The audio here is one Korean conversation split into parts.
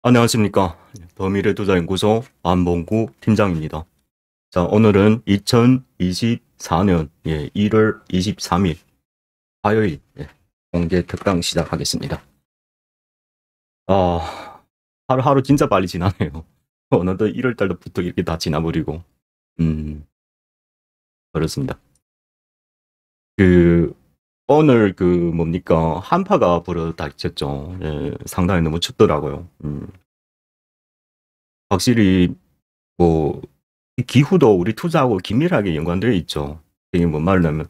안녕하십니까. 더미래투자연구소 안봉구 팀장입니다. 자, 오늘은 2024년 1월 23일 화요일 공개 특강 시작하겠습니다. 하루하루 진짜 빨리 지나네요. 어느덧 1월달부터 이렇게 다 지나버리고 그렇습니다. 오늘 뭡니까 한파가 불어닥쳤죠. 상당히 너무 춥더라고요. 확실히 뭐 이 기후도 우리 투자하고 긴밀하게 연관되어 있죠. 이게 뭔 말이냐면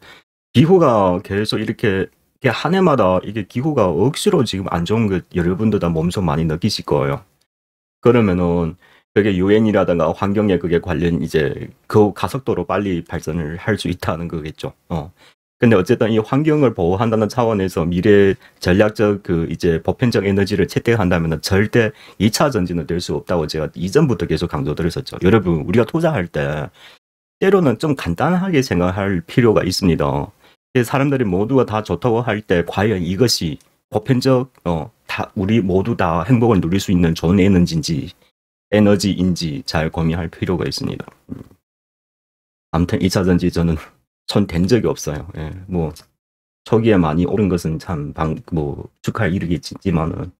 기후가 계속 이렇게 한 해마다 이게 기후가 억수로 지금 안 좋은 거 여러분들 다 몸소 많이 느끼실 거예요. 그러면은 그게 유엔이라든가 환경에 그게 관련 이제 그 가속도로 빨리 발전을 할 수 있다는 거겠죠. 근데 어쨌든 이 환경을 보호한다는 차원에서 미래 전략적 이제 보편적 에너지를 채택한다면 절대 2차 전지는 될 수 없다고 제가 이전부터 계속 강조드렸었죠. 여러분, 우리가 투자할 때 때로는 좀 간단하게 생각할 필요가 있습니다. 사람들이 모두가 다 좋다고 할 때 과연 이것이 보편적 우리 모두 다 행복을 누릴 수 있는 좋은 에너지인지 잘 고민할 필요가 있습니다. 아무튼 2차 전지 저는 손 댄 적이 없어요. 뭐 초기에 많이 오른 것은 참 축하할 일이겠지만은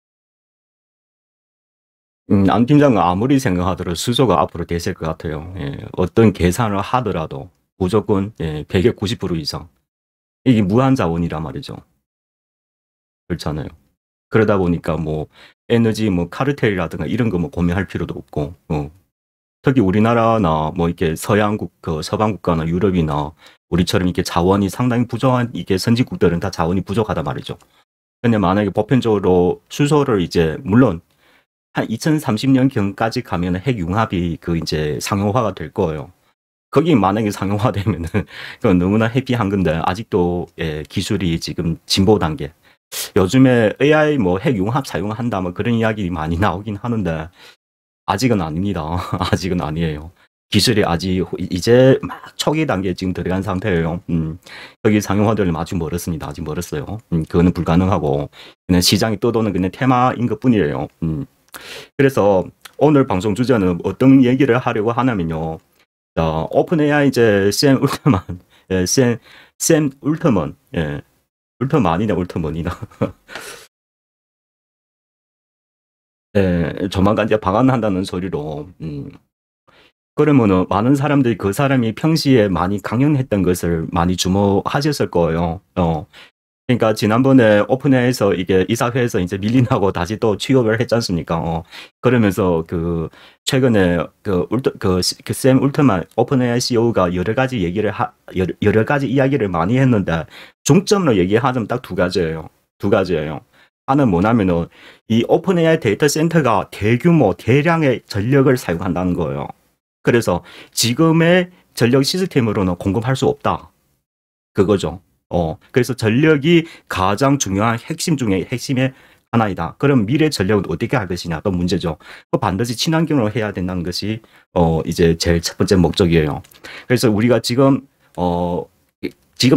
안 팀장은 아무리 생각하더라도 수소가 앞으로 대세일 것 같아요. 어떤 계산을 하더라도 무조건 100의 90% 이상 이게 무한 자원이란 말이죠. 그렇잖아요. 그러다 보니까 뭐 에너지 카르텔이라든가 이런 거 고민할 필요도 없고 특히 우리나라나 뭐 이렇게 서방 국가나 유럽이나 우리처럼 이렇게 자원이 상당히 부족한 이게 선진국들은 다 자원이 부족하단 말이죠. 근데 만약에 보편적으로 수소를 이제 물론 한 2030년경까지 가면 핵융합이 이제 상용화가 될 거예요. 거기 만약에 상용화되면은 그건 너무나 해피한 건데 아직도 기술이 지금 진보 단계. 요즘에 AI 핵융합 사용한다 그런 이야기 많이 나오긴 하는데 아직은 아닙니다. 아직은 아니에요. 기술이 아직 이제 막 초기 단계에 지금 들어간 상태예요. 여기 상용화되려면 아직 멀었습니다. 아직 멀었어요. 그거는 불가능하고 그냥 시장이 떠도는 그냥 테마인 것뿐이에요. 그래서 오늘 방송 주제는 어떤 얘기를 하려고 하냐면요. 오픈 AI 이제 샘 울트만, 샘 울트먼, 울트만이냐 울트먼이나. 조만간 이제 방한한다는 소리로. 그러면은 많은 사람들이 그 사람이 평시에 많이 강연했던 것을 많이 주목하셨을 거예요. 그러니까 지난번에 오픈AI에서 이게 이사회에서 이제 밀린다고 다시 또 취업을 했지 않습니까? 그러면서 최근에 샘 울트만 오픈AI CEO가 여러 가지 이야기를 많이 했는데 중점으로 얘기하자면 딱 두 가지예요. 하나는 뭐냐면은 이 오픈AI 데이터 센터가 대규모 대량의 전력을 사용한다는 거예요. 그래서 지금의 전력 시스템으로는 공급할 수 없다. 그거죠. 그래서 전력이 가장 중요한 핵심 중에 핵심의 하나이다. 그럼 미래 전력은 어떻게 할 것이냐 또 문제죠. 반드시 친환경으로 해야 된다는 것이 이제 제일 첫 번째 목적이에요. 그래서 우리가 지금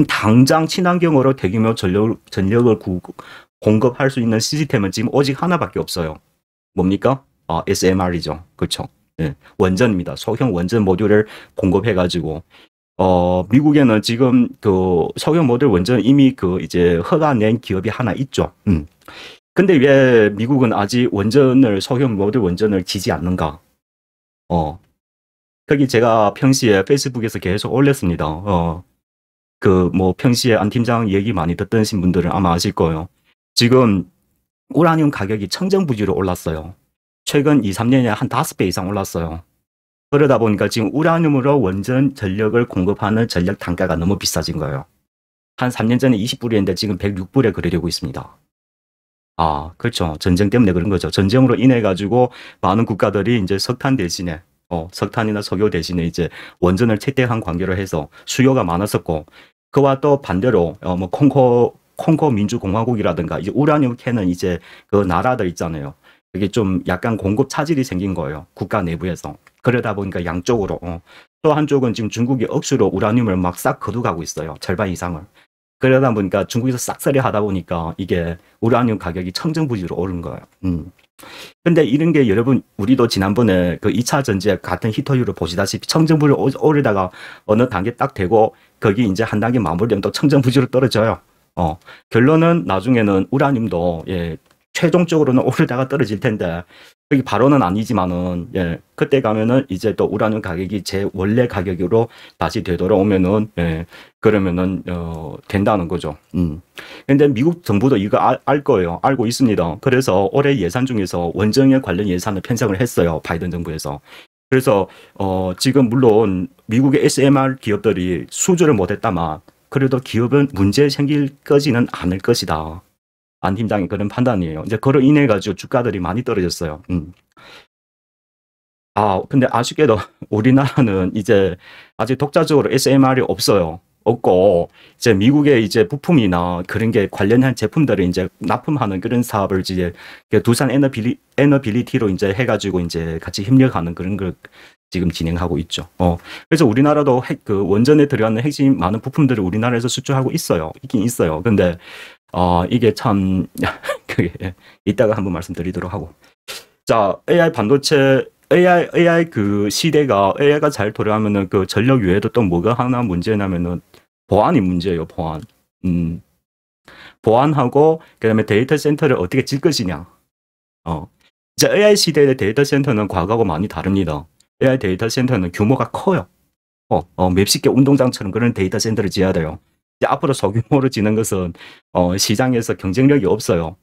당장 친환경으로 대규모 전력을 공급할 수 있는 시스템은 지금 오직 하나밖에 없어요. 뭡니까? SMR이죠. 그렇죠. 원전입니다. 소형 원전 모듈을 공급해가지고 미국에는 지금 소형 모듈 원전 이미 이제 허가 낸 기업이 하나 있죠. 근데 왜 미국은 아직 소형 모듈 원전을 지지 않는가? 거기 제가 평시에 페이스북에서 계속 올렸습니다. 평시에 안 팀장 얘기 많이 듣던 분들은 아마 아실 거예요. 지금 우라늄 가격이 천정부지로 올랐어요. 최근 2, 3년에 한 5배 이상 올랐어요. 그러다 보니까 지금 우라늄으로 원전 전력을 공급하는 전력 단가가 너무 비싸진 거예요. 한 3년 전에 20불이었는데 지금 106불에 거래되고 있습니다. 그렇죠. 전쟁 때문에 그런 거죠. 전쟁으로 인해 가지고 많은 국가들이 이제 석탄 대신에 석탄이나 석유 대신에 이제 원전을 채택한 관계로 해서 수요가 많았었고, 그와 또 반대로 콩고 민주공화국이라든가 이제 우라늄 캐는 이제 그 나라들 있잖아요. 이게 좀 약간 공급 차질이 생긴 거예요. 국가 내부에서. 그러다 보니까 양쪽으로 또 한쪽은 지금 중국이 억수로 우라늄을 막 싹 거두가고 있어요. 절반 이상을. 그러다 보니까 중국에서 싹쓸이 하다 보니까 이게 우라늄 가격이 천정부지로 오른 거예요. 근데 이런 게 여러분, 우리도 지난번에 그 2차 전지의 같은 히터율을 보시다시피 청정부를 오르다가 어느 단계 딱 되고 거기 이제 한 단계 마무리되면 또 청정부지로 떨어져요. 결론은 나중에는 우라늄도 예, 최종적으로는 오르다가 떨어질 텐데 여기 바로는 아니지만은 예, 그때 가면은 이제 또 우라늄 가격이 제 원래 가격으로 다시 되돌아오면은 예, 그러면은 된다는 거죠. 근데 미국 정부도 이거 알 거예요. 알고 있습니다. 그래서 올해 예산 중에서 원전에 관련 예산을 편성을 했어요. 바이든 정부에서. 그래서 지금 물론 미국의 SMR 기업들이 수주를 못했다만 그래도 기업은 문제 생길 거지는 않을 것이다. 안 팀장이 그런 판단이에요. 이제 그로 인해 가지고 주가들이 많이 떨어졌어요. 근데 아쉽게도 우리나라는 이제 아직 독자적으로 SMR이 없어요. 없고 이제 미국의 이제 부품이나 그런 게 관련한 제품들을 이제 납품하는 그런 사업을 이제 두산 에너빌리티로 이제 해가지고 이제 같이 협력하는 그런 걸 지금 진행하고 있죠. 그래서 우리나라도 그 원전에 들어가는 핵심 많은 부품들을 우리나라에서 수출하고 있어요. 있긴 있어요. 근데 이게 참 그게 이따가 한번 말씀드리도록 하고. 자, AI 반도체 AI 그 시대가 AI가 잘 돌아가면은 그 전력 외에도 또 뭐가 하나 문제냐면은 보안이 문제예요. 보안. 보안하고 그다음에 데이터 센터를 어떻게 질 것이냐. 이제 AI 시대의 데이터 센터는 과거하고 많이 다릅니다. AI 데이터 센터는 규모가 커요. 몇십 개 운동장처럼 그런 데이터 센터를 지어야 돼요. 이제 앞으로 소규모로 지는 것은 시장에서 경쟁력이 없어요.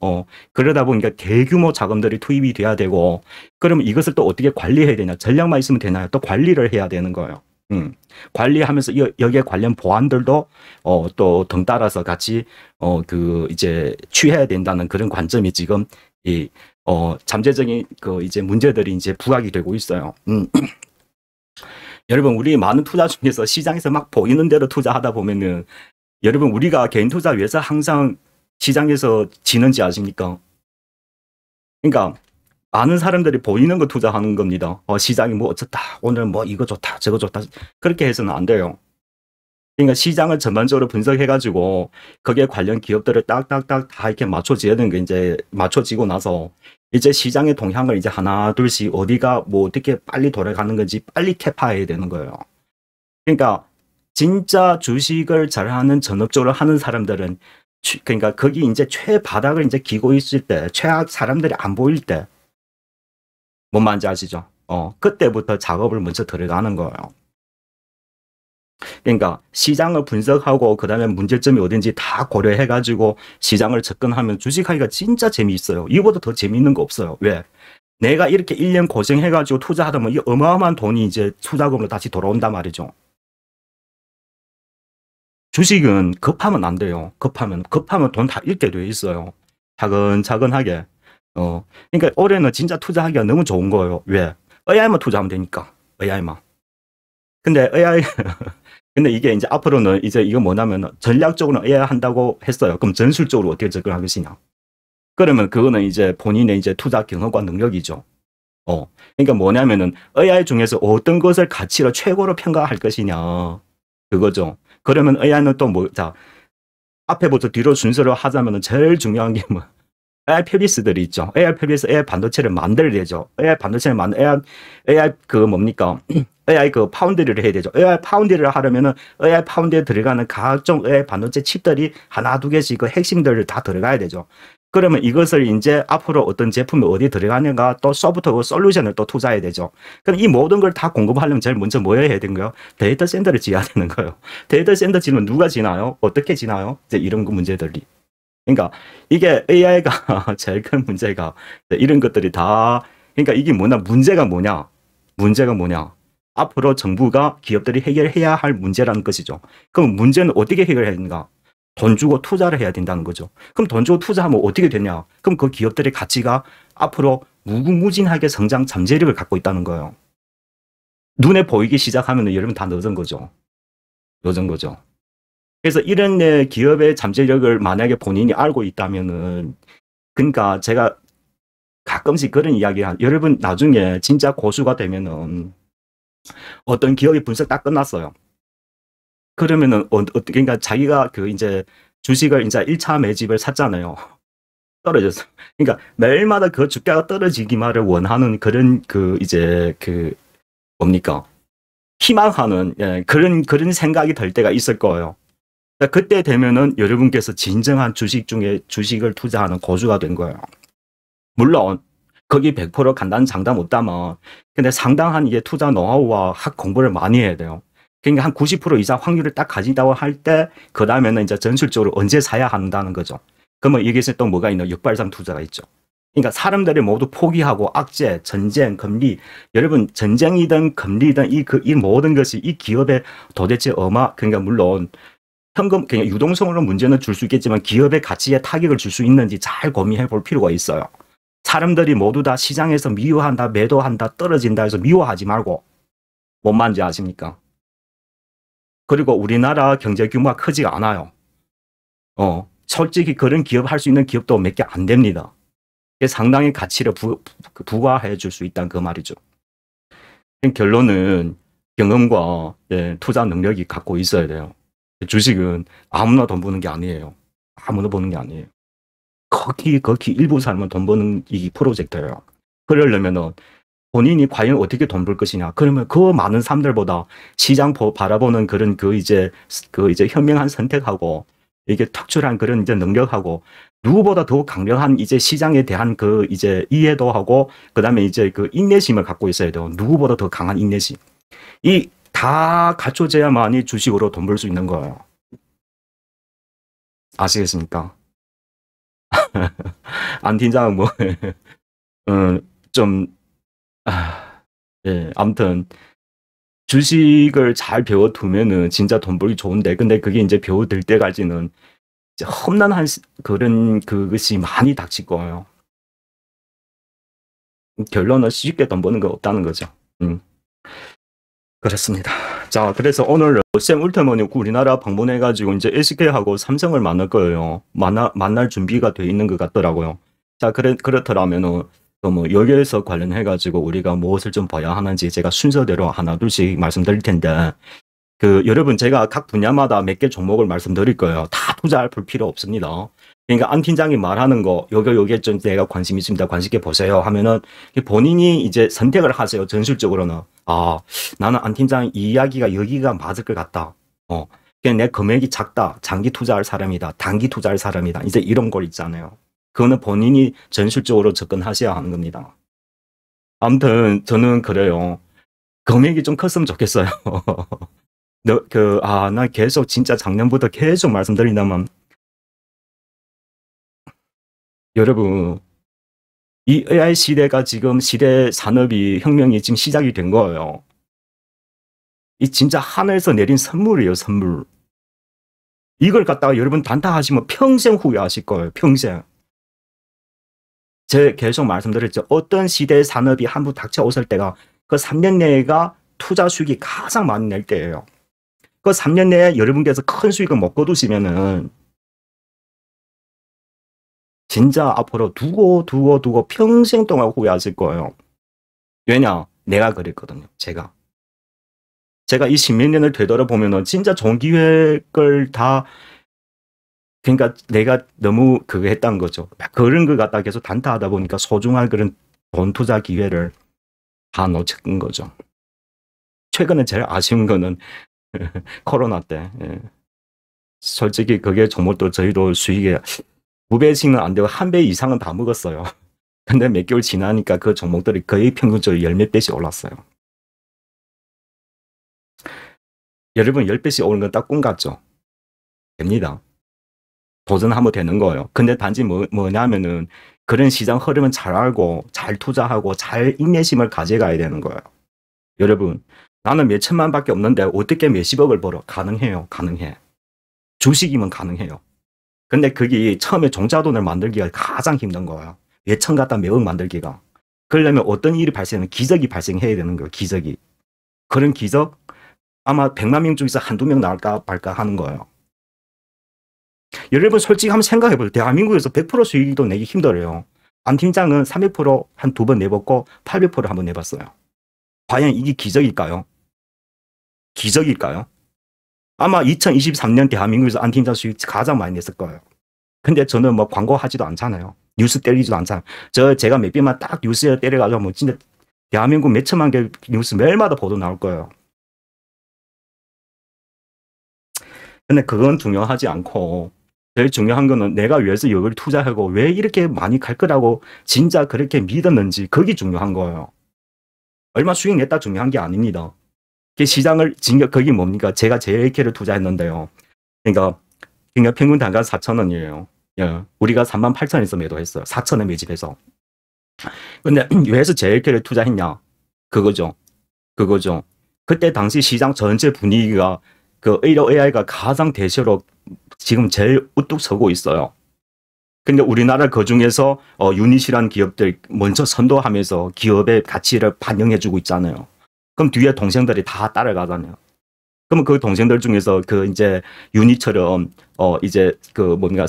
그러다 보니까 대규모 자금들이 투입이 돼야 되고, 그러면 이것을 또 어떻게 관리해야 되냐? 전략만 있으면 되나요? 또 관리를 해야 되는 거예요. 관리하면서 여기에 관련 보안들도 또 덩따라서 같이 그 이제 취해야 된다는 그런 관점이 지금 이 잠재적인 그 이제 문제들이 이제 부각이 되고 있어요. 여러분, 우리 많은 투자 중에서 시장에서 막 보이는 대로 투자하다 보면은 여러분, 우리가 개인 투자 위해서 항상 시장에서 지는지 아십니까? 그러니까 많은 사람들이 보이는 거 투자하는 겁니다. 시장이 뭐 어쩌다, 오늘 뭐 이거 좋다, 저거 좋다. 그렇게 해서는 안 돼요. 그러니까 시장을 전반적으로 분석해가지고 거기에 관련 기업들을 딱딱딱 다 이렇게 맞춰지는 게 이제 맞춰지고 나서 이제 시장의 동향을 이제 하나 둘씩 어디가 뭐 어떻게 빨리 돌아가는 건지 빨리 캐파해야 되는 거예요. 그러니까 진짜 주식을 잘하는 전업적으로 하는 사람들은 그러니까 거기 이제 최바닥을 이제 기고 있을 때, 최악 사람들이 안 보일 때, 뭔 말인지 아시죠? 그때부터 작업을 먼저 들어가는 거예요. 그러니까 시장을 분석하고 그다음에 문제점이 어딘지 다 고려해가지고 시장을 접근하면 주식하기가 진짜 재미있어요. 이거보다 더 재미있는 거 없어요. 왜? 내가 이렇게 1년 고생해가지고 투자하다 보면 이 어마어마한 돈이 이제 투자금으로 다시 돌아온단 말이죠. 주식은 급하면 안 돼요. 급하면 돈 다 잃게 돼 있어요. 차근차근하게. 그러니까 올해는 진짜 투자하기가 너무 좋은 거예요. 왜? AI만 투자하면 되니까. AI만. 근데 AI 근데 이게 이제 앞으로는 이제 이거 뭐냐면 전략적으로 AI 한다고 했어요. 그럼 전술적으로 어떻게 접근할 것이냐? 그러면 그거는 이제 본인의 이제 투자 경험과 능력이죠. 그러니까 뭐냐면은 AI 중에서 어떤 것을 가치로 최고로 평가할 것이냐. 그거죠. 그러면 AI는 또 뭐, 자, 앞에부터 뒤로 순서로 하자면은 제일 중요한 게 뭐, AI 패비스들이 있죠. AI 패비스, AI 반도체를 만들어야 되죠. AI 반도체를 AI 그 뭡니까? AI 그 파운드리를 해야 되죠. AI 파운드리를 하려면은 AI 파운드리에 들어가는 각종 AI 반도체 칩들이 하나, 두 개씩 그 핵심들을 다 들어가야 되죠. 그러면 이것을 이제 앞으로 어떤 제품이 어디에 들어가는가 또 소프트웨어 그 솔루션을 또 투자해야 되죠. 그럼 이 모든 걸 다 공급하려면 제일 먼저 뭐 해야 되는 거예요? 데이터 센터를 지어야 되는 거예요. 데이터 센터 지면 누가 지나요? 어떻게 지나요? 이제 이런 그 문제들이. 그러니까 이게 AI가 제일 큰 문제가 이런 것들이 다, 그러니까 이게 뭐냐? 문제가 뭐냐? 앞으로 정부가 기업들이 해결해야 할 문제라는 것이죠. 그럼 문제는 어떻게 해결해야 되는가? 돈 주고 투자를 해야 된다는 거죠. 그럼 돈 주고 투자하면 어떻게 되냐? 그럼 그 기업들의 가치가 앞으로 무궁무진하게 성장 잠재력을 갖고 있다는 거예요. 눈에 보이기 시작하면 여러분 다 늦은 거죠. 그래서 이런 기업의 잠재력을 만약에 본인이 알고 있다면은, 그러니까 제가 가끔씩 그런 이야기 여러분 나중에 진짜 고수가 되면은 어떤 기업의 분석 딱 끝났어요. 그러면은 그러니까 자기가 그 이제 주식을 이제 1차 매집을 샀잖아요. 떨어졌어. 그러니까 매일마다 그 주가가 떨어지기만을 원하는 그런 이제 뭡니까? 희망하는 그런 생각이 들 때가 있을 거예요. 그때 되면은 여러분께서 진정한 주식을 투자하는 고수가 된 거예요. 물론 거기 100% 간다는 장담 없다면 근데 상당한 이게 투자 노하우와 학 공부를 많이 해야 돼요. 그러니까 한 90% 이상 확률을 딱 가진다고 할 때 그 다음에는 이제 전술적으로 언제 사야 한다는 거죠. 그러면 여기서 또 뭐가 있나? 역발상 투자가 있죠. 그러니까 사람들이 모두 포기하고 악재, 전쟁, 금리, 여러분 전쟁이든 금리든 이 모든 것이 이 기업에 도대체 그러니까 물론 현금 그냥 유동성으로 문제는 줄 수 있겠지만 기업의 가치에 타격을 줄 수 있는지 잘 고민해 볼 필요가 있어요. 사람들이 모두 다 시장에서 미워한다, 매도한다, 떨어진다 해서 미워하지 말고 뭔 말인지 아십니까? 그리고 우리나라 경제 규모가 크지가 않아요. 솔직히 그런 기업 할 수 있는 기업도 몇 개 안 됩니다. 상당히 가치를 부과해 줄 수 있다는 그 말이죠. 결론은 경험과 투자 능력이 갖고 있어야 돼요. 주식은 아무나 돈 버는 게 아니에요. 아무나 버는 게 아니에요. 거기 일부 사람은 돈 버는 이 프로젝트예요. 그러려면은 본인이 과연 어떻게 돈 벌 것이냐. 그러면 그 많은 사람들보다 시장 바라보는 그런 이제 현명한 선택하고 이게 특출한 그런 이제 능력하고 누구보다 더 강력한 이제 시장에 대한 이제 이해도하고 그다음에 이제 인내심을 갖고 있어야 돼요. 누구보다 더 강한 인내심. 이 다 갖춰져야만이 주식으로 돈 벌 수 있는 거예요. 아시겠습니까? 안 팀장은 뭐 좀 아무튼 주식을 잘 배워두면은 진짜 돈 벌기 좋은데 근데 그게 이제 배워들 때까지는 이제 험난한 그것이 많이 닥칠 거예요. 결론은 쉽게 돈 버는 거 없다는 거죠. 그렇습니다. 자, 그래서 오늘 샘 울트먼이 우리나라 방문해가지고 이제 SK하고 삼성을 만날 거예요. 만날 준비가 돼 있는 것 같더라고요. 자, 그렇더라면은 뭐 여기에서 관련해가지고 우리가 무엇을 좀 봐야 하는지 제가 순서대로 하나 둘씩 말씀드릴 텐데 여러분 제가 각 분야마다 몇 개 종목을 말씀드릴 거예요. 다 투자할 필요 없습니다. 그러니까 안 팀장이 말하는 거 요게 좀 내가 관심 있습니다. 관심 있게 보세요 하면은 본인이 이제 선택을 하세요. 전술적으로는 나는 안 팀장 이 이야기가 여기가 맞을 것 같다. 그냥 내 금액이 작다. 장기 투자할 사람이다. 단기 투자할 사람이다. 이제 이런 걸 있잖아요. 그거는 본인이 전술적으로 접근하셔야 하는 겁니다. 아무튼 저는 그래요. 금액이 좀 컸으면 좋겠어요. 난 계속 진짜 작년부터 계속 말씀드린다만 여러분 이 AI 시대가 지금 시대 산업이 혁명이 지금 시작이 된 거예요. 이 진짜 하늘에서 내린 선물이에요, 선물. 이걸 갖다가 여러분 단타하시면 평생 후회하실 거예요, 평생. 제가 계속 말씀드렸죠. 어떤 시대의 산업이 한번 닥쳐오실 때가 그 3년 내가 투자 수익이 가장 많이 낼 때예요. 그 3년 내에 여러분께서 큰 수익을 못 거두시면은 진짜 앞으로 두고 평생 동안 후회하실 거예요. 왜냐? 내가 그랬거든요. 제가 이 10몇 년을 되돌아보면은 진짜 좋은 기획을 다 그러니까 내가 너무 그거 했다는 거죠. 그런 거 갖다 계속 단타하다 보니까 소중한 그런 돈 투자 기회를 다 놓친 거죠. 최근에 제일 아쉬운 거는 코로나 때 솔직히 그게 종목도 저희도 수익에 2배씩은 안 되고 1배 이상은 다 먹었어요. 근데 몇 개월 지나니까 그 종목들이 거의 평균적으로 10몇 배씩 올랐어요. 여러분 10배씩 오는 건 딱 꿈 같죠? 됩니다. 도전하면 되는 거예요. 근데 단지 뭐냐면은 그런 시장 흐름은 잘 알고 잘 투자하고 잘 인내심을 가져가야 되는 거예요. 여러분 나는 몇 천만 밖에 없는데 어떻게 몇십억을 벌어? 가능해요. 가능해. 주식이면 가능해요. 근데 그게 처음에 종자돈을 만들기가 가장 힘든 거예요. 몇천 갖다 몇억 만들기가. 그러려면 어떤 일이 기적이 발생해야 되는 거예요. 기적이. 그런 기적 아마 100만 명 중에서 한두 명 나올까 말까 하는 거예요. 여러분 솔직히 한번 생각해 보세요. 대한민국에서 100% 수익도 내기 힘들어요. 안 팀장은 300% 한 2번 내봤고 800% 한번 내봤어요. 과연 이게 기적일까요? 기적일까요? 아마 2023년 대한민국에서 안 팀장 수익 가장 많이 냈을 거예요. 근데 저는 뭐 광고하지도 않잖아요. 뉴스 때리지도 않잖아. 제가 몇 개만 딱 뉴스에 때려가지고 뭐 진짜 대한민국 몇 천만 개 뉴스 매일마다 보도 나올 거예요. 근데 그건 중요하지 않고 제일 중요한 거는 내가 위해서 여기를 투자하고 왜 이렇게 많이 갈 거라고 진짜 그렇게 믿었는지 그게 중요한 거예요. 얼마 수익 냈다 중요한 게 아닙니다. 시장을 거기 뭡니까? 제가 JLK를 투자했는데요. 그러니까 평균 단가 4,000원이에요. 예. 우리가 38,000원에서 매도했어요. 4,000원 매집해서. 근데 왜해서 JLK를 투자했냐? 그거죠. 그때 당시 시장 전체 분위기가 의료 AI가 가장 대세로 지금 제일 우뚝 서고 있어요. 근데 우리나라 그 중에서 유닛이란 기업들 먼저 선도하면서 기업의 가치를 반영해주고 있잖아요. 그럼 뒤에 동생들이 다 따라가잖아요. 그러면 그 동생들 중에서 이제 유닛처럼 이제 뭔가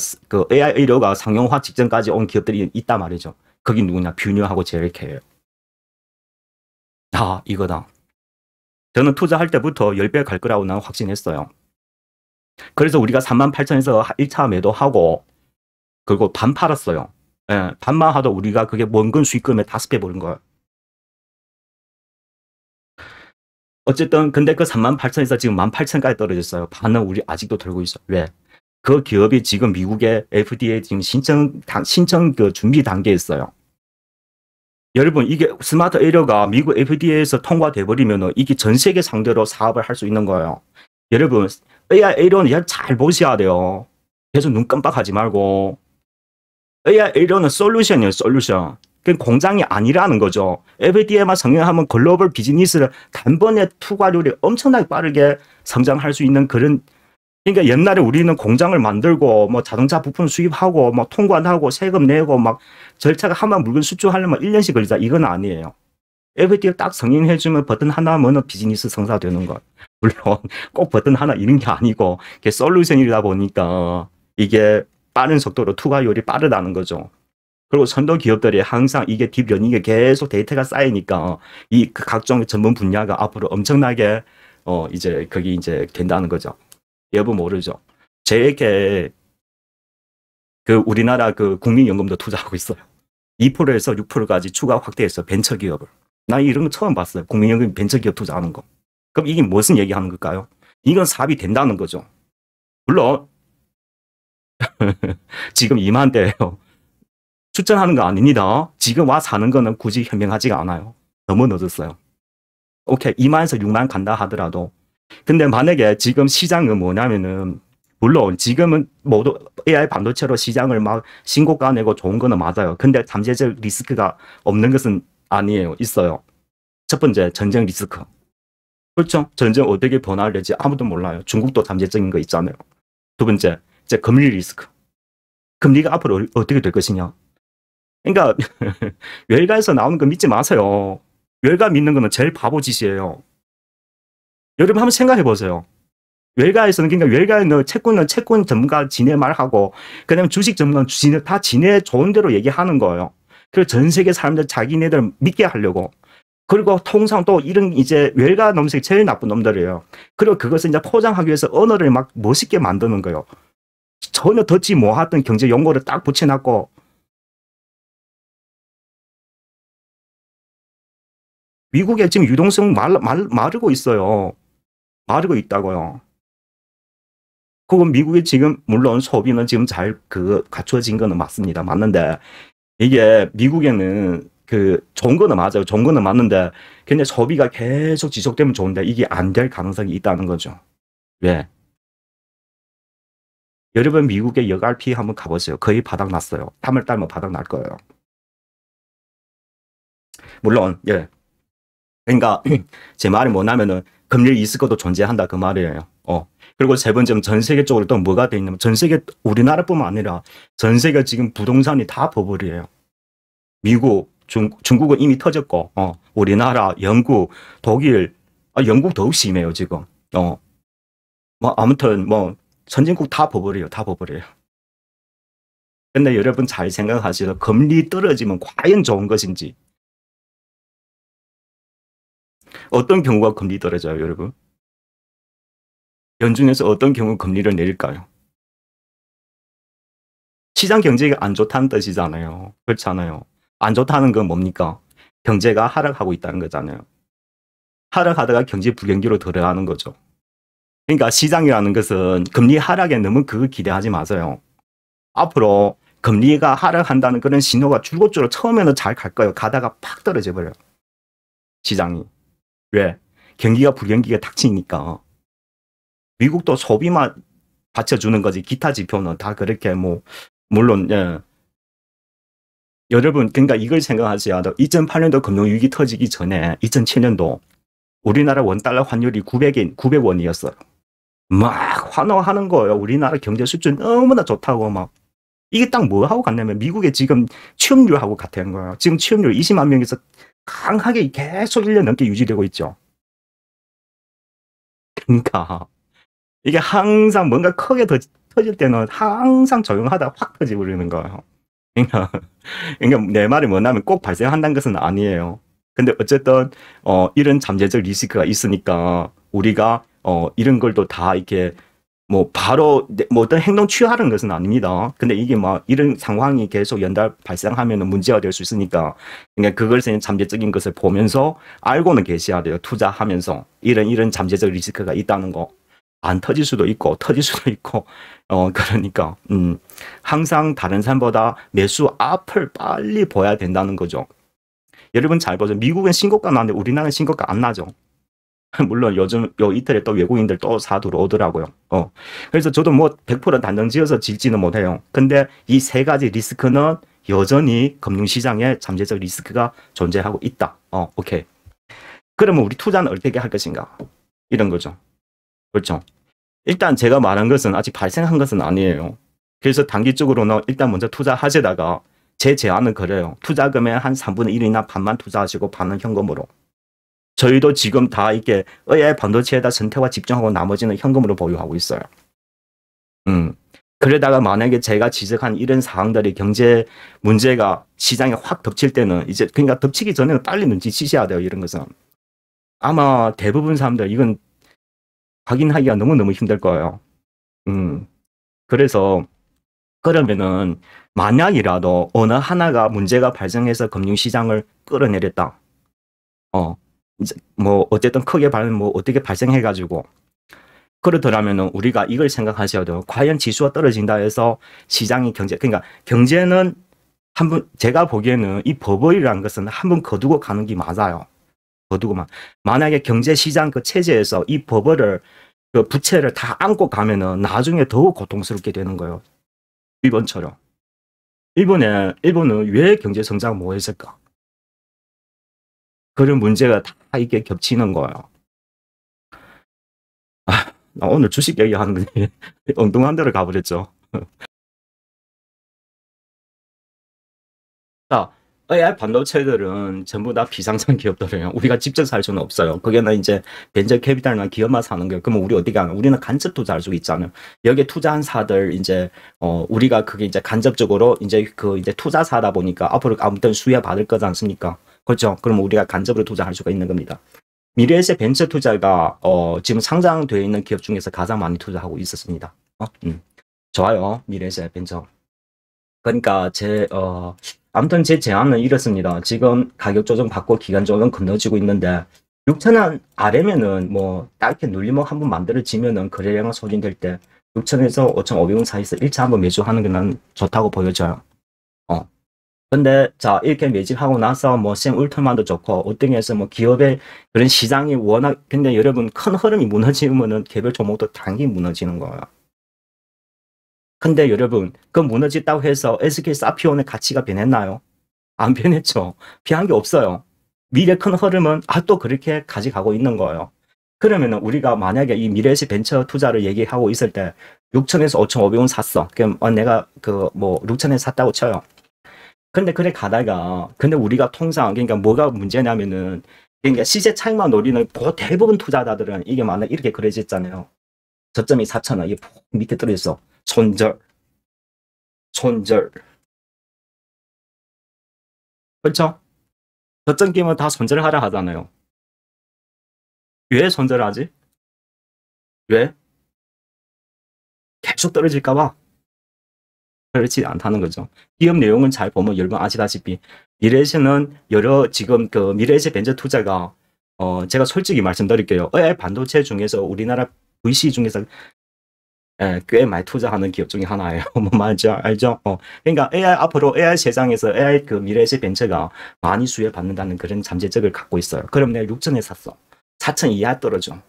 AI 의료가 상용화 직전까지 온 기업들이 있단 말이죠. 거기 누구냐? 뷰뉴하고 JLK예요. 이거다. 저는 투자할 때부터 10배 갈 거라고 나는 확신했어요. 그래서 우리가 38,000에서 1차 매도하고 그리고 반 팔았어요. 예, 반만 하도 우리가 그게 원금 수익금의 5배 버는 거예요. 어쨌든 근데 그 38,000에서 지금 18,000까지 떨어졌어요. 반은 우리 아직도 들고 있어요. 왜? 그 기업이 지금 미국의 FDA 지금 신청 준비 단계에 있어요. 여러분 이게 스마트 의료가 미국 FDA에서 통과돼 버리면 이게 전 세계 상대로 사업을 할 수 있는 거예요. 여러분 AI 의료는 잘 보셔야 돼요. 계속 눈 깜빡하지 말고. AI 의료는 솔루션이에요. 솔루션. 그 공장이 아니라는 거죠. FDA만 성행하면 글로벌 비즈니스를 단번에 투과율이 엄청나게 빠르게 성장할 수 있는 그런. 그러니까 옛날에 우리는 공장을 만들고 뭐 자동차 부품 수입하고 뭐 통관하고 세금 내고 막 절차가 하면 물건 수출하려면 1년씩 걸리자. 이건 아니에요. FDA 딱 승인해주면 버튼 하나면 비즈니스 성사되는 거. 물론 꼭 버튼 하나 이런 게 아니고 이게 솔루션이다 보니까 이게 빠른 속도로 투과율이 빠르다는 거죠. 그리고 선도 기업들이 항상 이게 딥러닝에 계속 데이터가 쌓이니까 각종 전문 분야가 앞으로 엄청나게 이제 거기 이제 된다는 거죠. 여러분 모르죠? 제게 우리나라 국민연금도 투자하고 있어요. 2%에서 6%까지 추가 확대해서 벤처기업을. 나 이런 거 처음 봤어요. 국민연금 벤처기업 투자하는 거. 그럼 이게 무슨 얘기하는 걸까요? 이건 사업이 된다는 거죠. 물론 지금 2만대예요. 추천하는 거 아닙니다. 지금 와 사는 거는 굳이 현명하지가 않아요. 너무 늦었어요. 오케이 2만에서 6만 간다 하더라도 근데 만약에 지금 시장은 뭐냐면은 물론 지금은 모두 AI 반도체로 시장을 막 신고가 내고 좋은 거는 맞아요. 근데 잠재적 리스크가 없는 것은 아니에요. 있어요. 첫 번째 전쟁 리스크. 그렇죠. 전쟁 어떻게 변화를 낼지 아무도 몰라요. 중국도 잠재적인 거 있잖아요. 두 번째 이제 금리 리스크. 금리가 앞으로 어떻게 될 것이냐. 그러니까 외과에서 나오는 거 믿지 마세요. 외과 믿는 거는 제일 바보 짓이에요. 여러분 한번 생각해 보세요. 외과에서는 그러니까 외과는 채권 전문가 지네 말하고 그다음에 주식 전문가 다 지네 좋은 대로 얘기하는 거예요. 그리고 전 세계 사람들 자기네들 믿게 하려고. 그리고 통상 또 이런 이제 외과 놈들이 제일 나쁜 놈들이에요. 그리고 그것을 이제 포장하기 위해서 언어를 막 멋있게 만드는 거예요. 전혀 듣지 못했던 경제 용어를 딱 붙여놨고. 미국에 지금 유동성 마르고 있어요. 마르고 있다고요. 그건 미국이 지금 물론 소비는 지금 잘 갖춰진 거는 맞습니다. 맞는데 이게 미국에는 좋은 거는 맞아요. 좋은 거는 맞는데 근데 소비가 계속 지속되면 좋은데 이게 안 될 가능성이 있다는 거죠. 왜? 여러분 미국의 여갈피 한번 가보세요. 거의 바닥 났어요. 3월 달면 바닥 날 거예요. 물론 예. 그러니까 제 말이 뭐냐면은 금리 리스크도 존재한다 그 말이에요. 그리고 세 번째는 전 세계적으로 또 뭐가 돼 있냐면 전 세계 우리나라뿐만 아니라 전 세계 지금 부동산이 다 버블이에요. 미국, 중국은 이미 터졌고 우리나라, 영국, 독일, 영국 더욱 심해요 지금. 뭐 아무튼 뭐 선진국 다 버블이에요. 다 버블이에요. 근데 여러분 잘 생각하시죠. 금리 떨어지면 과연 좋은 것인지. 어떤 경우가 금리 떨어져요 여러분? 연준에서 어떤 경우 금리를 내릴까요? 시장 경제가 안 좋다는 뜻이잖아요. 그렇잖아요. 안 좋다는 건 뭡니까? 경제가 하락하고 있다는 거잖아요. 하락하다가 경제 불경기로 들어가는 거죠. 그러니까 시장이라는 것은 금리 하락에 너무 그거 기대하지 마세요. 앞으로 금리가 하락한다는 그런 신호가 줄곧 처음에는 잘 갈 거예요. 가다가 팍 떨어져 버려요. 시장이. 왜? 경기가 불경기가 닥치니까. 미국도 소비만 받쳐주는 거지 기타 지표는 다 그렇게 뭐 물론 예. 여러분 그러니까 이걸 생각하셔야 돼요. 2008년도 금융위기 터지기 전에 2007년도 우리나라 원달러 환율이 900원이었어요. 막 환호하는 거예요. 우리나라 경제 수준 너무나 좋다고 막. 이게 딱 뭐하고 같냐면 미국의 지금 취업률하고 같은 거예요. 지금 취업률 20만 명에서 강하게 계속 1년 넘게 유지되고 있죠. 그러니까 이게 항상 뭔가 크게 터질 때는 항상 조용하다 확 터지버리는 거예요. 그러니까, 그러니까 내 말이 뭐냐면 꼭 발생한다는 것은 아니에요. 근데 어쨌든 이런 잠재적 리스크가 있으니까 우리가 이런 걸 또 다 이렇게 뭐 바로 뭐 어떤 행동 취하는 것은 아닙니다. 근데 이게 막 이런 상황이 계속 연달 발생하면 문제가 될 수 있으니까 그러니까 그것을 잠재적인 것을 보면서 알고는 계셔야 돼요. 투자하면서 이런 잠재적 리스크가 있다는 거. 안 터질 수도 있고 터질 수도 있고 그러니까 항상 다른 사람보다 매수 앞을 빨리 봐야 된다는 거죠. 여러분 잘 보세요. 미국은 신고가 나는데 우리나라는 신고가 안 나죠. 물론 요즘 요 이틀에 또 외국인들 또 사 들어오더라고요. 그래서 저도 뭐 100% 단정 지어서 질지는 못해요. 근데 이 세 가지 리스크는 여전히 금융시장에 잠재적 리스크가 존재하고 있다. 오케이. 그러면 우리 투자는 어떻게 할 것인가? 이런 거죠. 그렇죠. 일단 제가 말한 것은 아직 발생한 것은 아니에요. 그래서 단기적으로는 일단 먼저 투자하시다가 제 제안은 그래요. 투자금의 한 3분의 1이나 반만 투자하시고 반은 현금으로. 저희도 지금 다 이렇게 AI 반도체에다 선택과 집중하고 나머지는 현금으로 보유하고 있어요. 그러다가 만약에 제가 지적한 이런 사항들이 경제 문제가 시장에 확 덮칠 때는 이제 그러니까 덮치기 전에는 빨리 눈치채셔야 돼요. 이런 것은. 아마 대부분 사람들 이건 확인하기가 너무너무 힘들 거예요. 그래서 그러면은 만약이라도 어느 하나가 문제가 발생해서 금융시장을 끌어내렸다. 이제 뭐 어쨌든 크게 뭐 어떻게 발생해가지고 그러더라면은 우리가 이걸 생각하셔야 돼요. 과연 지수가 떨어진다 해서 시장이 그러니까 경제는 한번 제가 보기에는 이 버블이라는 것은 한번 거두고 가는 게 맞아요. 거두고만. 만약에 경제 시장 그 체제에서 이 버블을 그 부채를 다 안고 가면은 나중에 더욱 고통스럽게 되는 거예요. 일본처럼. 일본은 왜 경제 성장 못 했을까? 그런 문제가 다 이게 겹치는 거예요. 나 오늘 주식 얘기하는 게 엉뚱한 데로 가버렸죠. 자, AI 반도체들은 전부 다 비상장 기업들이에요. 우리가 직접 살 수는 없어요. 그게는 이제 벤처 캐피탈이나 기업만 사는 거예요. 그러면 우리 어떻게 하냐? 우리는 간접 투자할 수 있잖아요. 여기에 투자한 사들 이제 우리가 그게 이제 간접적으로 이제 이제 투자사다 보니까 앞으로 아무튼 수혜 받을 거지 않습니까? 그렇죠? 그럼 우리가 간접으로 투자할 수가 있는 겁니다. 미래에셋 벤처 투자가 지금 상장되어 있는 기업 중에서 가장 많이 투자하고 있었습니다. 좋아요. 미래에셋 벤처. 그러니까 아무튼 제 제안은 이렇습니다. 지금 가격 조정 받고 기간 조정 건너지고 있는데 6,000원 아래면은 뭐 딱히 눌림목 한번 만들어지면은 거래량이 소진될 때 6,000에서 5,500원 사이에서 1차 한번 매수하는 게 난 좋다고 보여져요. 근데 자 이렇게 매집하고 나서 뭐 샘 울트만도 좋고 어떤 해서 뭐 기업의 그런 시장이 워낙 근데 여러분 큰 흐름이 무너지면은 개별 종목도 당연히 무너지는 거예요. 근데 여러분 그 무너졌다고 해서 SK 사피온의 가치가 변했나요? 안 변했죠. 변한 게 없어요. 미래 큰 흐름은 또 그렇게 가져가고 있는 거예요. 그러면은 우리가 만약에 이 미래에셋 벤처 투자를 얘기하고 있을 때 6천에서 5,500원 샀어. 그럼 내가 뭐 6천에 샀다고 쳐요. 근데 그래 가다가 근데 우리가 통상 그러니까 뭐가 문제냐면은 그러니까 시세 차익만 노리는 대부분 투자자들은 이게 만약 이렇게 그려졌잖아요. 저점이 4,000원 이게 밑에 떨어졌어. 손절. 그렇죠? 저점 끼면 다 손절을 하라 하잖아요. 왜 손절하지? 왜? 계속 떨어질까 봐. 그렇지 않다는 거죠. 기업 내용은 잘 보면 여러분 아시다시피 미래에셋은 여러 지금 그 미래에셋 벤처 투자가 제가 솔직히 말씀드릴게요. AI 반도체 중에서 우리나라 VC 중에서 꽤 많이 투자하는 기업 중에 하나예요. 뭐 말인지 알죠? 그러니까 AI 앞으로 AI 세상에서 AI 그 미래에셋 벤처가 많이 수혜받는다는 그런 잠재적을 갖고 있어요. 그럼 내가 6천에 샀어. 4천 이하 떨어져.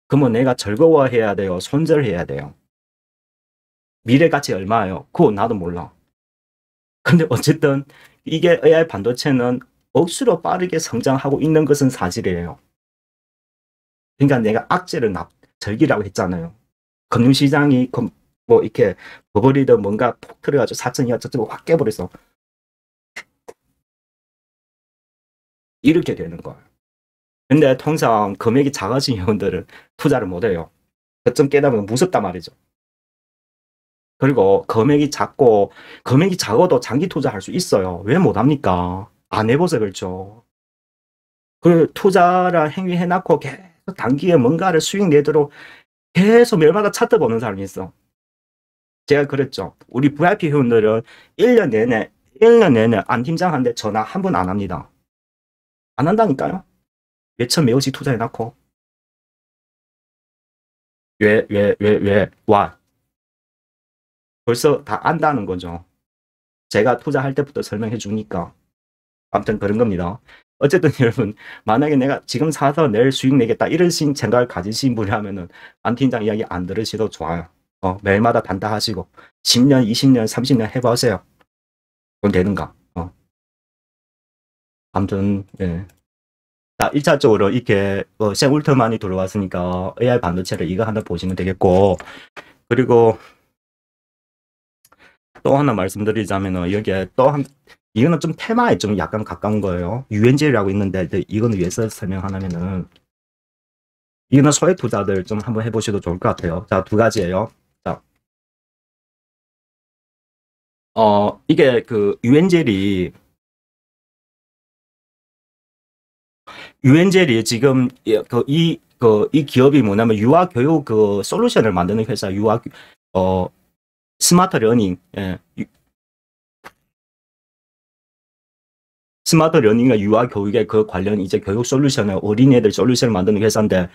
그러면 내가 즐거워해야 돼요. 손절해야 돼요. 미래 가치 얼마예요? 그거 나도 몰라. 근데 어쨌든 이게 AI 반도체는 억수로 빠르게 성장하고 있는 것은 사실이에요. 그러니까 내가 악재를 즐기라고 했잖아요. 금융시장이 뭐 이렇게 버블이든 뭔가 폭 틀어가지고 4천이가 저쪽으로 확 깨버려서 이렇게 되는 거예요. 근데 통상 금액이 작아진 회원들은 투자를 못해요. 그점 깨달으면 무섭단 말이죠. 그리고 금액이 작어도 장기 투자할 수 있어요. 왜 못합니까? 안 해봐서 그렇죠. 그 투자를 행위해놓고 계속 단기에 뭔가를 수익 내도록 계속 매일마다 차트 보는 사람이 있어. 제가 그랬죠. 우리 VIP 회원들은 1년 내내 안 팀장한테 전화 한 번 안 합니다. 안 한다니까요. 몇천 매우씩 투자해놓고. 와. 벌써 다 안다는 거죠. 제가 투자할 때부터 설명해 주니까. 아무튼 그런 겁니다. 어쨌든 여러분, 만약에 내가 지금 사서 내일 수익 내겠다 이러신 생각을 가지신 분이라면은 안 팀장 이야기 안 들으셔도 좋아요. 매일마다 단타하시고 10년, 20년, 30년 해보세요. 그건 되는가? 아무튼 예. 자, 1차적으로 이렇게 샘 울트만이 들어왔으니까 AI 반도체를 이거 하나 보시면 되겠고, 그리고 또 하나 말씀드리자면은 여기에 이거는 좀 테마에 좀 약간 가까운 거예요. UNG라고 있는데 이거는 왜 설명하냐면은 이거는 소액 투자들 좀 한번 해보셔도 좋을 것 같아요. 자, 두 가지예요. 자, 이게 그 UNGL이 지금 이 기업이 뭐냐면 유아 교육 그 솔루션을 만드는 회사 스마트 러닝, 스마트 러닝과 유아 교육의 그 관련 이제 교육 솔루션을 어린애들 솔루션을 만드는 회사인데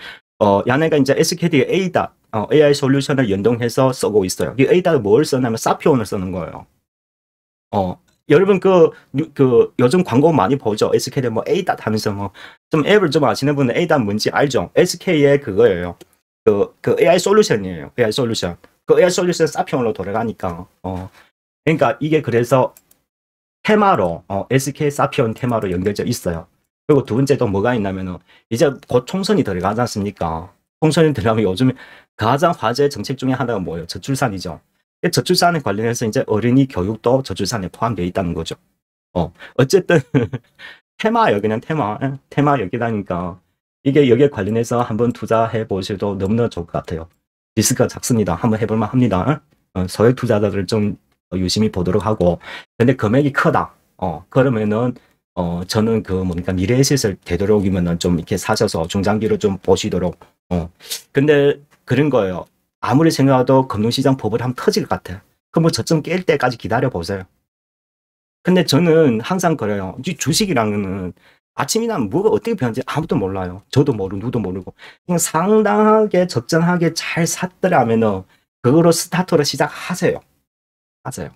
얘네가 이제 SKT AI 솔루션을 연동해서 쓰고 있어요. 이 ADA를 뭘 쓰냐면 사피온을 쓰는 거예요. 여러분 요즘 광고 많이 보죠. SKT 뭐 ADA 하면서 뭐 좀 앱을 좀 아시는 분은 ADA 뭔지 알죠? SK의 그거예요. 그 AI 솔루션이에요. AI 솔루션. 그 AI 솔루션 사피온으로 돌아가니까 그러니까 이게 그래서 테마로 SK 사피온 테마로 연결되어 있어요. 그리고 두 번째 또 뭐가 있냐면은 이제 곧 총선이 들어가지 않습니까? 총선이 들어가면 요즘 가장 화제 정책 중에 하나가 뭐예요? 저출산이죠. 저출산에 관련해서 이제 어린이 교육도 저출산에 포함되어 있다는 거죠. 어쨌든 테마예요. 그냥 테마 여기다니까 이게 여기에 관련해서 한번 투자해 보셔도 너무나 좋을 것 같아요. 리스크가 작습니다. 한번 해볼만 합니다. 소액 투자자들 좀 유심히 보도록 하고, 근데 금액이 크다. 그러면은 저는 그 뭡니까 미래에셋을 되도록이면은 좀 이렇게 사셔서 중장기로 좀 보시도록. 근데 그런 거예요. 아무리 생각해도 금융시장 버블 하면 터질 것 같아. 그럼 뭐 저점 깰 때까지 기다려 보세요. 근데 저는 항상 그래요. 주식이랑은 아침이나 뭐가 어떻게 변하는지 아무도 몰라요. 저도 모르고 누구도 모르고 그냥 상당하게 적정하게 잘 샀더라면은 그거로 스타트로 시작하세요. 하세요.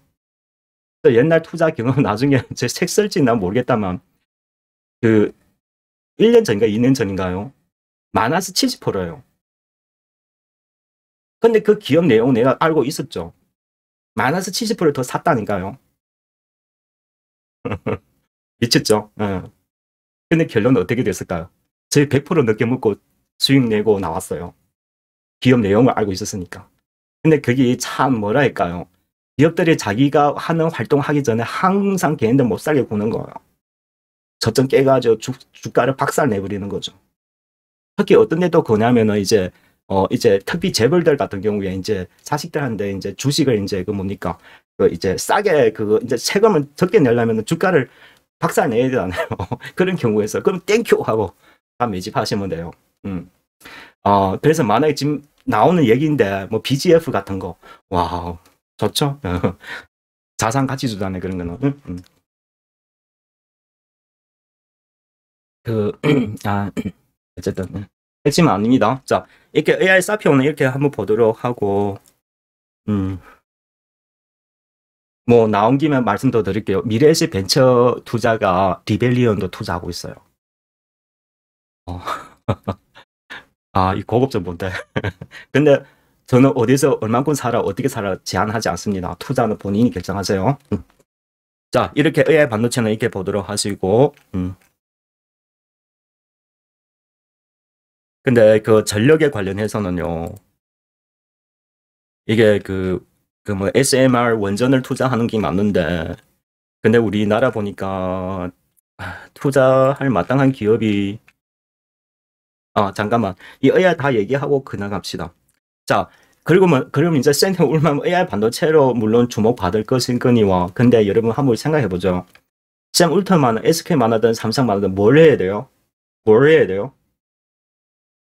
옛날 투자 경험 나중에 제 책 쓸지 난 모르겠다만 그 1년 전인가 2년 전인가요? 마이너스 70%예요. 근데 그 기업 내용 내가 알고 있었죠. 마이너스 70%더 샀다니까요. 미쳤죠? 근데 결론은 어떻게 됐을까요? 저희 100% 넘게 먹고 수익 내고 나왔어요. 기업 내용을 알고 있었으니까. 근데 그게 참 뭐랄까요? 기업들이 자기가 하는 활동하기 전에 항상 걔네들 못 살게 구는 거예요. 저점 깨가지고 주가를 박살 내버리는 거죠. 특히 어떤 데도 그냐면은 이제 특히 재벌들 같은 경우에 이제 자식들한테 이제 주식을 이제 그 뭡니까 이제 싸게 이제 세금을 적게 내려면 주가를 박살 내야 되잖아요. 그런 경우에서 그럼 땡큐 하고 다 매집하시면 돼요. 그래서 만약에 지금 나오는 얘기인데 뭐 BGF 같은 거 와우 좋죠. 자산 가치 투자네, 그런 거는. 그, 아, 어쨌든. 핵심은 아닙니다. 자, 이렇게 AI 사피오는 이렇게 한번 보도록 하고, 음, 뭐, 나온 김에 말씀 더 드릴게요. 미래에셋 벤처 투자가 리벨리언도 투자하고 있어요. 아, 이 고급 정보인데. 근데 저는 어디서 얼만큼 살아, 어떻게 살아 제한하지 않습니다. 투자는 본인이 결정하세요. 자, 이렇게 AI 반도체는 이렇게 보도록 하시고, 근데 그 전력에 관련해서는요, 이게 뭐 SMR 원전을 투자하는 게 맞는데, 근데 우리나라 보니까 투자할 마땅한 기업이, 잠깐만. 이 AI 다 얘기하고 그냥 갑시다. 자, 그럼 이제 센터 울면 AI 반도체로 물론 주목받을 것이거니와, 근데 여러분 한번 생각해보죠. 샘 울트만은 SK만 하든 삼성만 하든 뭘 해야 돼요? 뭘 해야 돼요?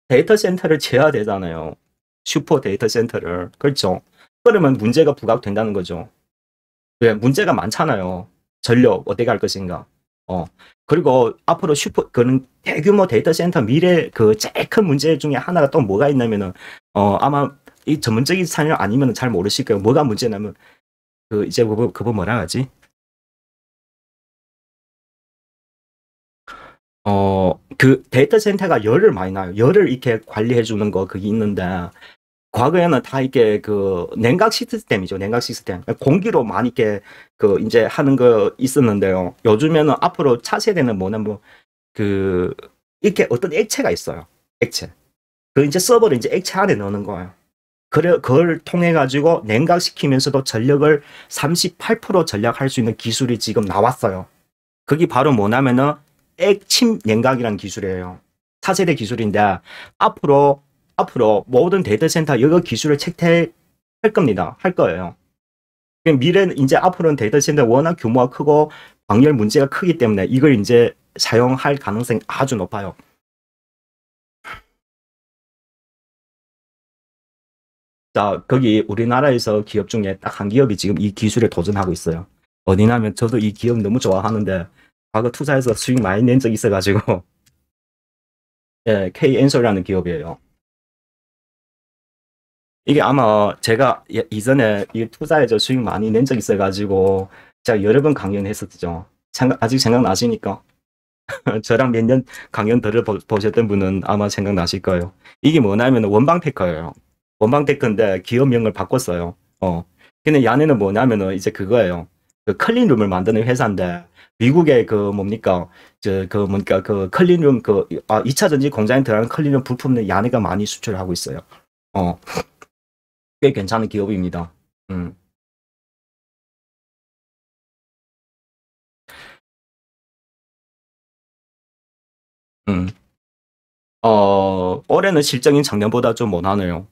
데이터 센터를 지어야 되잖아요. 슈퍼 데이터 센터를. 그렇죠? 그러면 문제가 부각된다는 거죠. 왜? 문제가 많잖아요. 전력 어떻게 할 것인가. 그리고 앞으로 그런 대규모 데이터 센터 미래 그 제일 큰 문제 중에 하나가 또 뭐가 있냐면은, 아마 이 전문적인 사연 아니면 잘 모르실 거예요. 뭐가 문제냐면, 이제 그거 뭐라 하지? 그 데이터 센터가 열을 많이 나요. 열을 이렇게 관리해 주는 거 그게 있는데, 과거에는 다 이렇게 냉각 시스템이죠. 냉각 시스템. 공기로 많이 이렇게 이제 하는 거 있었는데요. 요즘에는 앞으로 차세대는 뭐냐면 이렇게 어떤 액체가 있어요. 액체. 이제 서버를 이제 액체 안에 넣는 거예요. 그걸 통해 가지고 냉각시키면서도 전력을 38% 전략할 수 있는 기술이 지금 나왔어요. 그게 바로 뭐냐면은 액침 냉각이라는 기술이에요. 차세대 기술인데 앞으로 모든 데이터 센터 이거 기술을 채택할 겁니다. 할 거예요. 미래는 이제 앞으로는 데이터 센터 워낙 규모가 크고 방열 문제가 크기 때문에 이걸 이제 사용할 가능성이 아주 높아요. 자, 거기 우리나라에서 기업 중에 딱 한 기업이 지금 이 기술에 도전하고 있어요. 어디냐면 저도 이 기업 너무 좋아하는데 과거 투자해서 수익 많이 낸 적이 있어가지고 예, K엔솔이라는 기업이에요. 이게 아마 제가 이전에 이 투자해서 수익 많이 낸 적이 있어가지고 제가 여러 번 강연했었죠. 아직 생각나시니까? 저랑 몇 년 강연 들어보셨던 분은 아마 생각나실 거예요. 이게 뭐냐면 원방테크예요. 원방테크인데 기업명을 바꿨어요. 근데 야네는 뭐냐면은 이제 그거예요. 클린룸을 만드는 회사인데 미국의 뭡니까 클린룸 2차 전지 공장에 들어가는 클린룸 부품을 야네가 많이 수출하고 있어요. 꽤 괜찮은 기업입니다. 음. 음. 올해는 실적이 작년보다 좀 못하네요.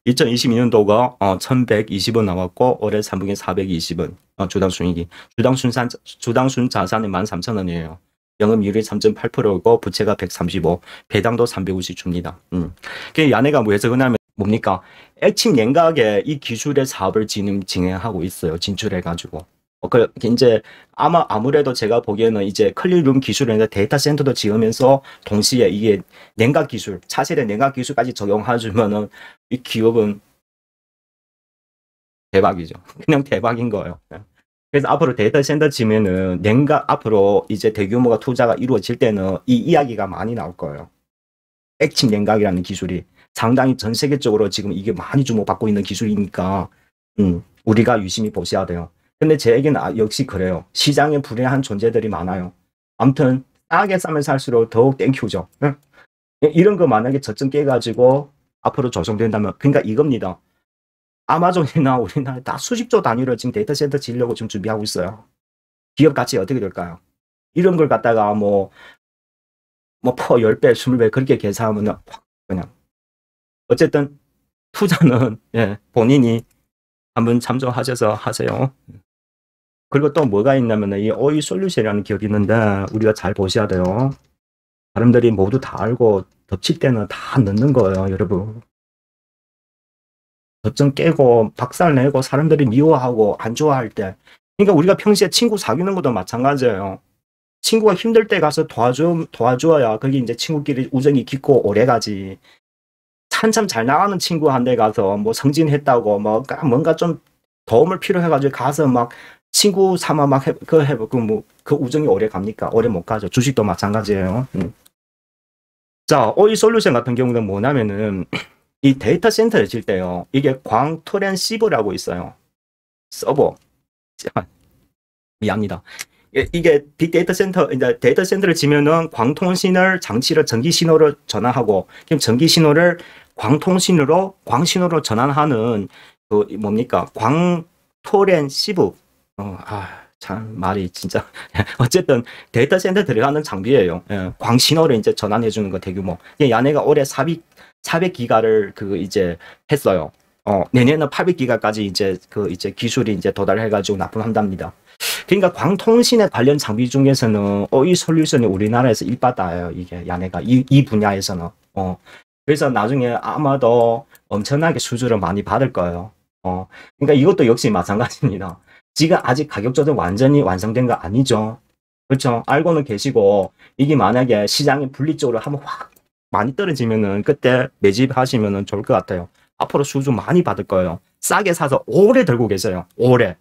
2022년도가 1120원 나왔고 올해 3분기 420원 주당 순이익이 주당 순 자산이 13,000원이에요. 영업이율이 3.8%고 부채가 135, 배당도 350 줍니다. 그 야네가 뭐 해서 그러냐면 뭡니까? 액침 냉각에 이 기술의 사업을 진행하고 있어요. 진출해가지고. 이제 아무래도 제가 보기에는 이제 클린룸 기술이나 데이터 센터도 지으면서 동시에 이게 냉각 기술, 차세대 냉각 기술까지 적용해주면은 이 기업은 대박이죠. 그냥 대박인 거예요. 그래서 앞으로 데이터 센터 지면은 앞으로 이제 대규모가 투자가 이루어질 때는 이 이야기가 많이 나올 거예요. 액침 냉각이라는 기술이 상당히 전 세계적으로 지금 이게 많이 주목받고 있는 기술이니까 우리가 유심히 보셔야 돼요. 근데 제 얘기는 역시 그래요. 시장에 불리한 존재들이 많아요. 아무튼 싸게 싸면 살수록 더욱 땡큐죠. 이런 거 만약에 저점 깨가지고 앞으로 조정된다면 그러니까 이겁니다. 아마존이나 우리나라 다 수십조 단위로 지금 데이터 센터 지으려고 지금 준비하고 있어요. 기업 가치 어떻게 될까요? 이런 걸 갖다가 퍼 10배, 20배 그렇게 계산하면 그냥 어쨌든 투자는 예, 본인이 한번 참조하셔서 하세요. 그리고 또 뭐가 있냐면 이 오이 솔루션이라는 기업이 있는데 우리가 잘 보셔야 돼요. 사람들이 모두 다 알고 덮칠 때는 다 넣는 거예요, 여러분. 덮점 깨고 박살 내고 사람들이 미워하고 안 좋아할 때 그러니까 우리가 평소에 친구 사귀는 것도 마찬가지예요. 친구가 힘들 때 가서 도와줘야 그게 이제 친구끼리 우정이 깊고 오래가지. 한참 잘 나가는 친구한테 가서 뭐 승진했다고 뭐 뭔가 좀 도움을 필요해가지고 가서 막 친구 삼아 막 그 우정이 오래 갑니까? 오래 못 가죠. 주식도 마찬가지예요. 자, 이 솔루션 같은 경우는 뭐냐면은 이 데이터 센터를 질 때요. 이게 광토렌시브라고 있어요. 서버. 미안합니다. 이게 빅데이터 센터, 이제 데이터 센터를 지면은 광통신을 장치를 전기 신호로 전환하고, 그럼 전기 신호를 광신호로 전환하는 그 뭡니까? 광토렌시브. 참 말이 진짜 어쨌든 데이터 센터 들어가는 장비예요. 예, 광신호를 이제 전환해 주는 거 대규모. 얘네가 올해 400기가를 이제 했어요. 내년에는 800기가까지 이제 기술이 이제 도달해 가지고 납품한답니다. 그러니까 광통신에 관련 장비 중에서는 이 솔루션이 우리나라에서 일바다예요. 이게 얘네가 이 분야에서는. 그래서 나중에 아마도 엄청나게 수주를 많이 받을 거예요. 그러니까 이것도 역시 마찬가지입니다. 지금 아직 가격 조정 완전히 완성된 거 아니죠. 그렇죠. 알고는 계시고, 이게 만약에 시장이 분리적으로 한번 확 많이 떨어지면은 그때 매집하시면은 좋을 것 같아요. 앞으로 수주 많이 받을 거예요. 싸게 사서 오래 들고 계세요. 오래.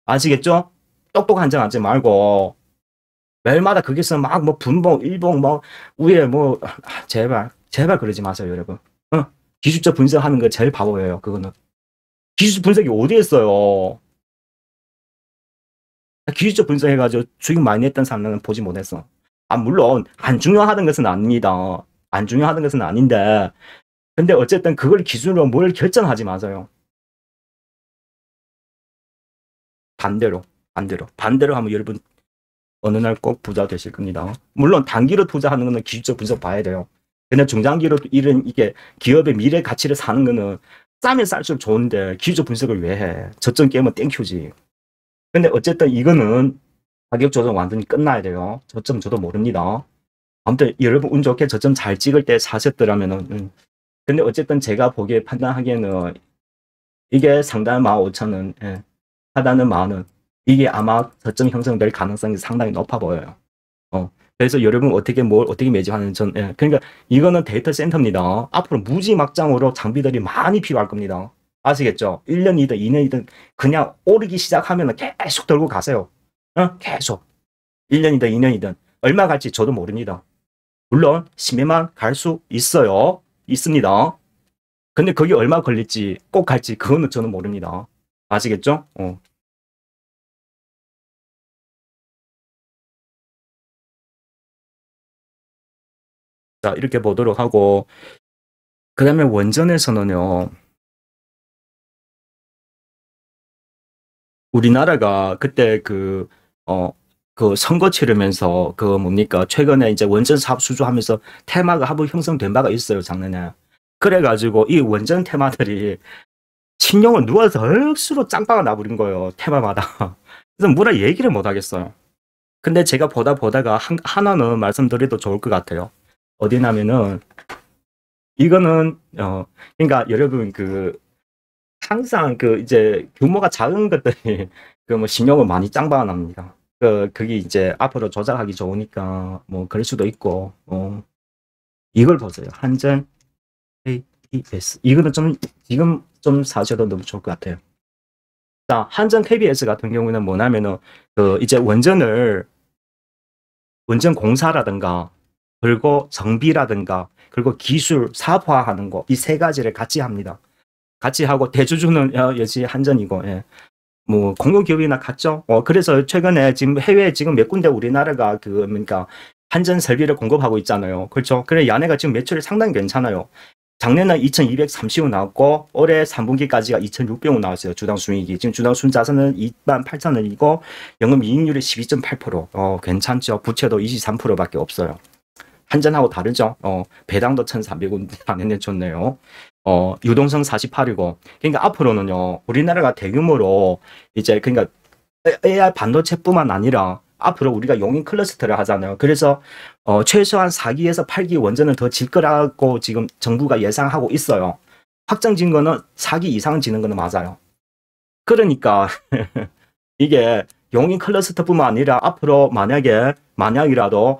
아시겠죠? 똑똑한 척 하지 말고, 매일마다 거기서 막 뭐 분봉, 일봉, 뭐, 위에 뭐, 제발 그러지 마세요, 여러분. 기술적 분석하는 거 제일 바보예요, 그거는. 기술 분석이 어디 있어요? 기술적 분석해가지고 수익 많이 냈던 사람은 보지 못했어. 물론 안 중요하던 것은 아닙니다. 안 중요하던 것은 아닌데, 근데 어쨌든 그걸 기준으로 뭘 결정하지 마세요. 반대로 하면 여러분 어느 날 꼭 부자 되실 겁니다. 물론 단기로 투자하는 거는 기술적 분석 봐야 돼요. 근데 중장기로 이게 기업의 미래 가치를 사는 거는 싸면 쌀수록 좋은데 기술적 분석을 왜 해? 저점 깨면 땡큐지. 근데 어쨌든 이거는 가격 조정 완전히 끝나야 돼요. 저점 저도 모릅니다. 아무튼 여러분 운 좋게 저점 잘 찍을 때 사셨더라면은 근데 어쨌든 제가 보기에 판단하기에는 이게 상단 15,000원, 예. 하단은 10,000원. 이게 아마 저점 형성될 가능성이 상당히 높아 보여요. 그래서 여러분 어떻게 매집하는 예. 그러니까 이거는 데이터 센터입니다. 앞으로 무지막장으로 장비들이 많이 필요할 겁니다. 아시겠죠? 1년이든 2년이든 그냥 오르기 시작하면 계속 들고 가세요. 계속. 1년이든 2년이든 얼마 갈지 저도 모릅니다. 물론 10년만 갈 수 있어요. 있습니다. 근데 거기 얼마 걸릴지 꼭 갈지 그거는 저는 모릅니다. 아시겠죠? 자, 이렇게 보도록 하고 그 다음에 원전에서는요. 우리나라가 그때 그 선거 치르면서 뭡니까? 최근에 이제 원전 사업 수주하면서 테마가 한번 형성된 바가 있어요, 작년에. 그래가지고 이 원전 테마들이 신용을 누워서 억수로 짱빵을 나버린 거예요, 테마마다. 그래서 뭐라 얘기를 못 하겠어요. 근데 제가 보다가 하나는 말씀드려도 좋을 것 같아요. 어디냐면은 이거는 그러니까 여러분 항상 이제 규모가 작은 것들이 뭐 신용을 많이 짱박아 납니다. 그게 이제 앞으로 조작하기 좋으니까 뭐 그럴 수도 있고 이걸 보세요. 한전 KBS 이거는 지금 좀 사셔도 너무 좋을 것 같아요. 자, 한전 KBS 같은 경우는 뭐냐면은 이제 원전 공사라든가 그리고 정비라든가 그리고 기술 사업화하는 거 이 세 가지를 같이 합니다. 같이 하고 대주주는 역시 한전이고, 예. 뭐 공유기업이나 같죠. 그래서 최근에 지금 해외에 지금 몇 군데 우리나라가 그러니까 한전 설비를 공급하고 있잖아요. 그렇죠. 그래 얘네가 지금 매출이 상당히 괜찮아요. 작년에 2,230원 나왔고 올해 3분기까지가 2,600원 나왔어요. 주당 수익이. 지금 주당 순자산은 28,000원이고 영업 이익률이 12.8%. 괜찮죠. 부채도 23%밖에 없어요. 한전하고 다르죠. 배당도 1,400원 안 내줬네요. 유동성 48이고. 그러니까 앞으로는요, 우리나라가 대규모로 이제 그러니까 AI 반도체뿐만 아니라 앞으로 우리가 용인 클러스터를 하잖아요. 그래서 최소한 4기에서 8기 원전을 더 질 거라고 지금 정부가 예상하고 있어요. 확정진 거는 4기 이상 지는 거는 맞아요. 그러니까 이게 용인 클러스터뿐만 아니라 앞으로 만약이라도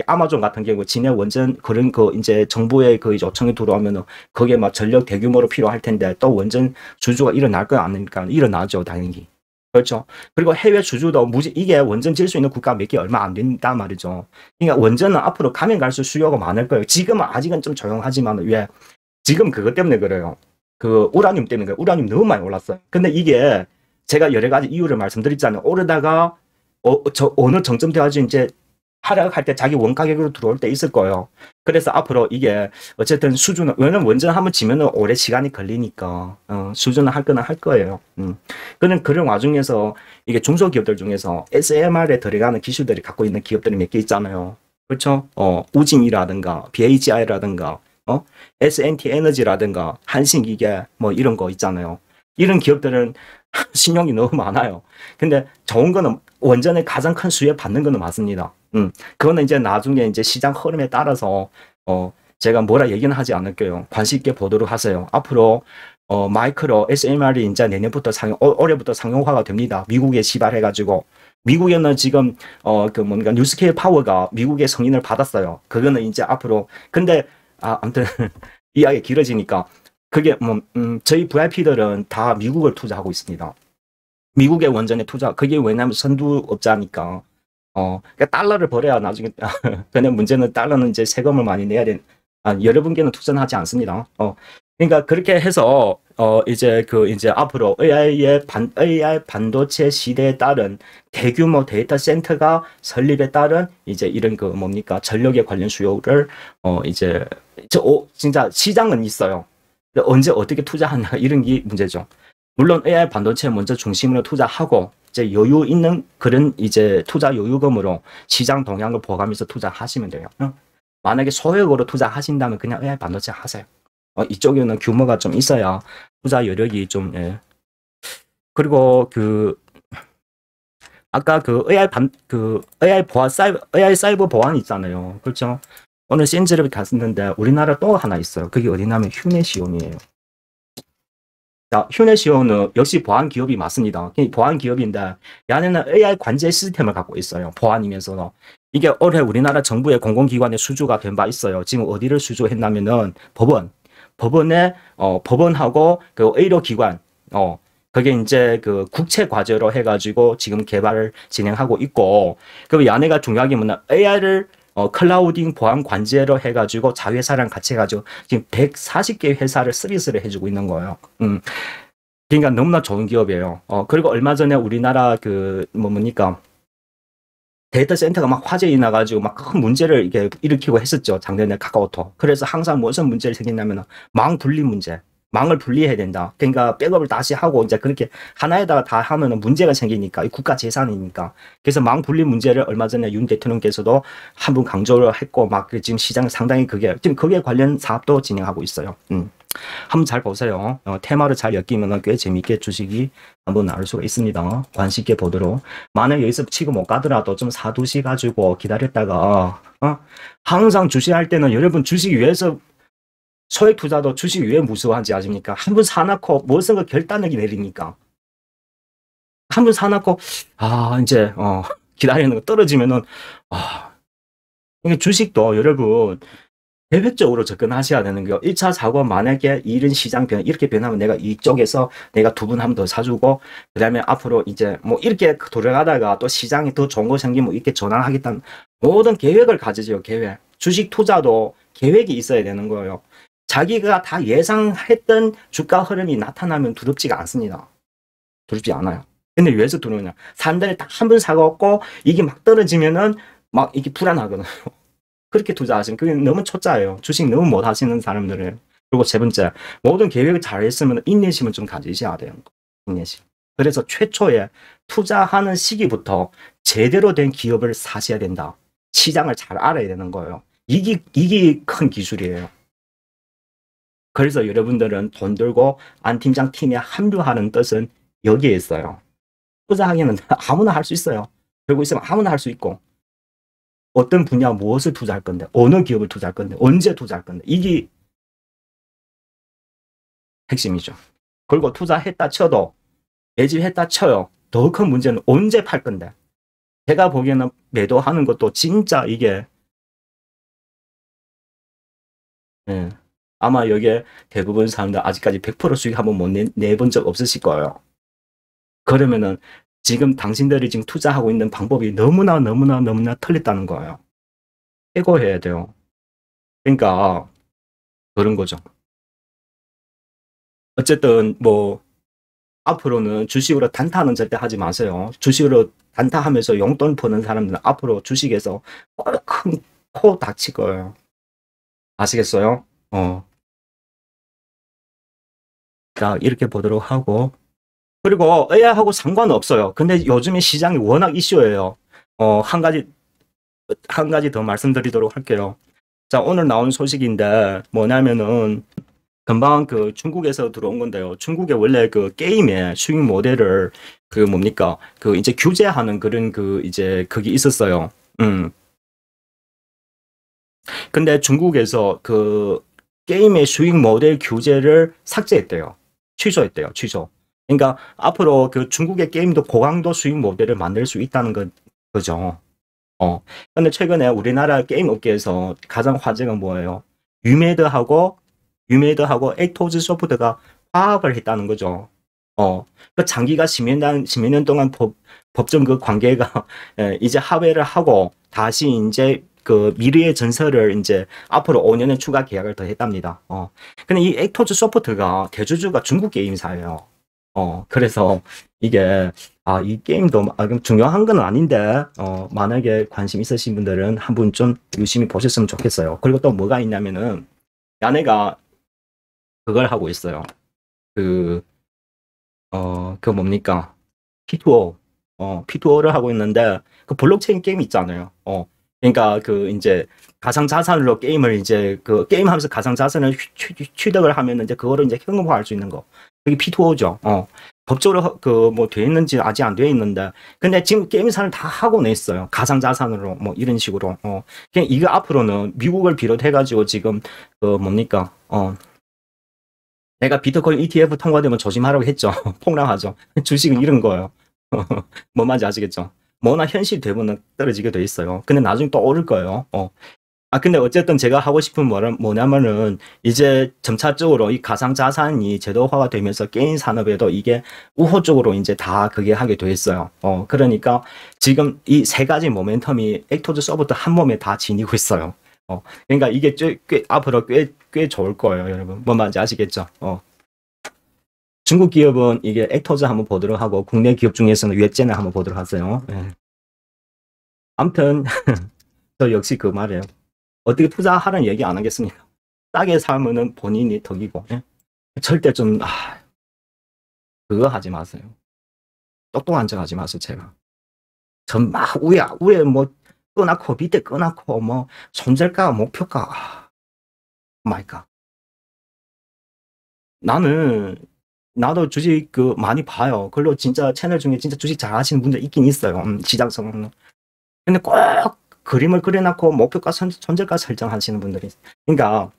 아마존 같은 경우 진해 원전 그런 이제 정부의 요청이 들어오면은 거기에 막 전력 대규모로 필요할 텐데 또 원전 수주가 일어날 거 아닙니까? 일어나죠, 당연히. 그렇죠. 그리고 해외 수주도 이게 원전 질 수 있는 국가 몇 개 얼마 안 된단 말이죠. 그러니까 원전은 앞으로 가면 갈수록 수요가 많을 거예요. 지금은 아직은 좀 조용하지만 왜 지금 그것 때문에 그래요. 그 우라늄 때문에 그래요. 우라늄 너무 많이 올랐어요. 근데 이게 제가 여러 가지 이유를 말씀드렸잖아요. 오르다가 어느 정점 돼가지고 이제 하락할 때 자기 원가격으로 들어올 때 있을 거예요. 그래서 앞으로 이게 어쨌든 수준은 왜냐면 원전 한번 지면은 오래 시간이 걸리니까 수준은 할 거는 할 거예요. 그런 와중에서 이게 중소기업들 중에서 SMR에 들어가는 기술들이 갖고 있는 기업들이 몇 개 있잖아요. 그렇죠? 우징이라든가 BHI라든가 SNT 에너지라든가 한신기계 뭐 이런 거 있잖아요. 이런 기업들은 신용이 너무 많아요. 근데 좋은 거는 원전의 가장 큰 수혜 받는 거는 맞습니다. 그거는 이제 나중에 이제 시장 흐름에 따라서 제가 뭐라 얘기는 하지 않을게요. 관심 있게 보도록 하세요. 앞으로 마이크로 SMR이 이제 내년부터 올해부터 상용화가 됩니다. 미국에 시발해가지고 미국에는 지금 뭔가 뉴스케일 파워가 미국의 승인을 받았어요. 그거는 이제 앞으로 근데 아무튼 이야기 길어지니까 그게 저희 VIP들은 다 미국을 투자하고 있습니다. 미국의 원전에 그게 왜냐면 선두업자니까. 그러니까 달러를 벌어야 나중에, 근데 문제는 달러는 이제 세금을 많이 내야 여러분께는 투자는 하지 않습니다. 그러니까 그렇게 해서, 이제 앞으로 AI 반도체 시대에 따른 대규모 데이터 센터가 설립에 따른 이제 이런 전력에 관련 수요를, 진짜 시장은 있어요. 언제 어떻게 투자하냐 이런 게 문제죠. 물론 AI 반도체 먼저 중심으로 투자하고 이제 여유 있는 그런 이제 투자 여유금으로 시장 동향을 보가면서 투자하시면 돼요. 만약에 소액으로 투자하신다면 그냥 AI 반도체 하세요. 이쪽에는 규모가 좀 있어야 투자 여력이 좀 그리고 아까 AI 사이버 보안 있잖아요. 그렇죠? 오늘 센즈랩에 갔었는데 우리나라 또 하나 있어요. 그게 어디냐면 휴네시온이에요. 자, 휴네시온은 역시 보안 기업이 맞습니다. 보안 기업인데 얘네는 AI 관제 시스템을 갖고 있어요. 보안이면서도. 이게 올해 우리나라 정부의 공공기관에 수주가 된 바 있어요. 지금 어디를 수주했냐면은 법원에 법원하고 그 의료기관 그게 이제 국채 과제로 해가지고 지금 개발을 진행하고 있고 그리고 얘네가 중요하게 뭐냐 AI를 클라우딩 보안 관제로 해가지고 자회사랑 같이 해가지고 지금 140개 회사를 서비스를 해주고 있는 거예요. 그러니까 너무나 좋은 기업이에요. 그리고 얼마 전에 우리나라 뭡니까 데이터 센터가 막 화재이 나가지고 막 큰 문제를 이렇게 일으키고 했었죠. 작년에 카카오톡. 그래서 항상 무슨 문제를 생겼냐면 망 분리 문제. 망을 분리해야 된다. 그러니까 백업을 다시 하고 이제 그렇게 하나에다가 다 하면은 문제가 생기니까 국가 재산이니까. 그래서 망 분리 문제를 얼마 전에 윤 대통령께서도 한 번 강조를 했고 막 지금 시장 상당히 지금 거기에 관련 사업도 진행하고 있어요. 한번 잘 보세요. 테마를 잘 엮이면 꽤 재밌게 주식이 한번 나올 수가 있습니다. 관심 있게 보도록. 만약 여기서 치고 못 가더라도 좀 사두시가지고 기다렸다가 항상 주식할 때는 여러분 주식 위해서 소액 투자도 주식 왜 무서워한지 아십니까? 한 번 사놓고 무슨 거 결단력이 내리니까. 한 번 사놓고 이제 기다리는 거 떨어지면은 이게 주식도 여러분 계획적으로 접근하셔야 되는 거예요. 1차 사고 만약에 이런 시장 변화 이렇게 변하면 내가 이쪽에서 내가 두 분 한 번 더 사주고 그 다음에 앞으로 이제 뭐 이렇게 돌아가다가 또 시장이 더 좋은 거 생기면 이렇게 전환하겠다는 모든 계획을 가지죠. 계획. 주식 투자도 계획이 있어야 되는 거예요. 자기가 다 예상했던 주가 흐름이 나타나면 두렵지가 않습니다. 두렵지 않아요. 근데 왜서 두려우냐? 사람들이 딱 한 번 사갖고 이게 막 떨어지면은 막 이게 불안하거든요. 그렇게 투자하시면 그게 너무 초짜예요. 주식 너무 못 하시는 사람들은. 그리고 세 번째, 모든 계획을 잘 했으면 인내심을 좀 가지셔야 돼요. 인내심. 그래서 최초에 투자하는 시기부터 제대로 된 기업을 사셔야 된다. 시장을 잘 알아야 되는 거예요. 이게 큰 기술이에요. 그래서 여러분들은 돈 들고 안 팀장 팀에 합류하는 뜻은 여기에 있어요. 투자하기는 아무나 할 수 있어요. 들고 있으면 아무나 할 수 있고 어떤 분야 무엇을 투자할 건데 어느 기업을 투자할 건데 언제 투자할 건데 이게 핵심이죠. 그리고 투자했다 쳐도 매집했다 쳐요. 더 큰 문제는 언제 팔 건데. 제가 보기에는 매도하는 것도 진짜 이게 예, 아마 여기에 대부분 사람들 아직까지 100% 수익 한번 못 내본 적 없으실 거예요. 그러면은 지금 당신들이 지금 투자하고 있는 방법이 너무나 틀렸다는 거예요. 해고해야 돼요. 그러니까 그런 거죠. 어쨌든 뭐 앞으로는 주식으로 단타는 절대 하지 마세요. 주식으로 단타하면서 용돈 버는 사람들은 앞으로 주식에서 큰 코 다칠 거예요. 아시겠어요? 자, 이렇게 보도록 하고. 그리고 AI하고 상관없어요. 근데 요즘에 시장이 워낙 이슈예요. 한 가지 더 말씀드리도록 할게요. 자, 오늘 나온 소식인데 뭐냐면은 금방 그 중국에서 들어온 건데요. 중국에 원래 그 게임의 수익 모델을 그 뭡니까? 그 이제 규제하는 그런 그 이제 그게 있었어요. 근데 중국에서 그 게임의 수익 모델 규제를 삭제했대요. 취소했대요. 취소. 그러니까 앞으로 그 중국의 게임도 고강도 수익 모델을 만들 수 있다는 거죠. 근데 최근에 우리나라 게임 업계에서 가장 화제가 뭐예요? 유메드하고 액토즈 소프트가 화합을 했다는 거죠. 그 장기가 10년 동안 법정 그 관계가 이제 합의를 하고 다시 이제 그 미래의 전설을 이제 앞으로 5년의 추가 계약을 더 했답니다. 근데 이 액토즈 소프트가 대주주가 중국 게임사예요. 그래서 이게 이 게임도 중요한 건 아닌데 만약에 관심 있으신 분들은 한번 좀 유심히 보셨으면 좋겠어요. 그리고 또 뭐가 있냐면은 야네가 그걸 하고 있어요. 그 뭡니까? P2O. P2O를 하고 있는데, 그 블록체인 게임 있잖아요. 그러니까 그 이제 가상자산으로 게임을 이제 그 게임하면서 가상자산을 취득을 하면 이제 그거를 이제 현금화할 수 있는 거. 그게 P2O죠. 법적으로 그 뭐 돼 있는지 아직 안 돼 있는데, 근데 지금 게임사를 다 하고 있어요. 가상자산으로 뭐 이런 식으로. 그냥 이거 앞으로는 미국을 비롯해가지고 지금 그 뭡니까? 내가 비트코인 ETF 통과되면 조심하라고 했죠. 폭락하죠. 주식은 이런 거예요. 뭔 말인지 아시겠죠? 뭐나 현실 대부분 떨어지게 돼 있어요. 근데 나중에 또 오를 거예요. 근데 어쨌든 제가 하고 싶은 뭐냐면은 이제 점차적으로 이 가상자산이 제도화가 되면서 게임 산업에도 이게 우호적으로 이제 다 그게 하게 돼 있어요. 그러니까 지금 이 세 가지 모멘텀이 액토즈 서부터 한 몸에 다 지니고 있어요. 그러니까 이게 앞으로 꽤 좋을 거예요, 여러분. 뭔 말인지 아시겠죠? 중국 기업은 이게 액터즈 한번 보도록 하고 국내 기업 중에서는 웹제나 한번 보도록 하세요. 예. 아무튼 저 역시 그 말이에요. 어떻게 투자하라는 얘기 안 하겠습니까? 싸게 사면은 본인이 덕이고 절대 좀 그거 하지 마세요. 똑똑한 척 하지 마세요, 제가. 전 막 위에 뭐 꺼놓고 밑에 꺼놓고 뭐 손절가 목표가 마이갓. 나도 주식 그 많이 봐요. 그걸로 진짜 채널 중에 진짜 주식 잘 하시는 분들 있긴 있어요. 시장성은. 근데 꼭 그림을 그려놓고 목표가 손절가 설정하시는 분들이 있어요. 그러니까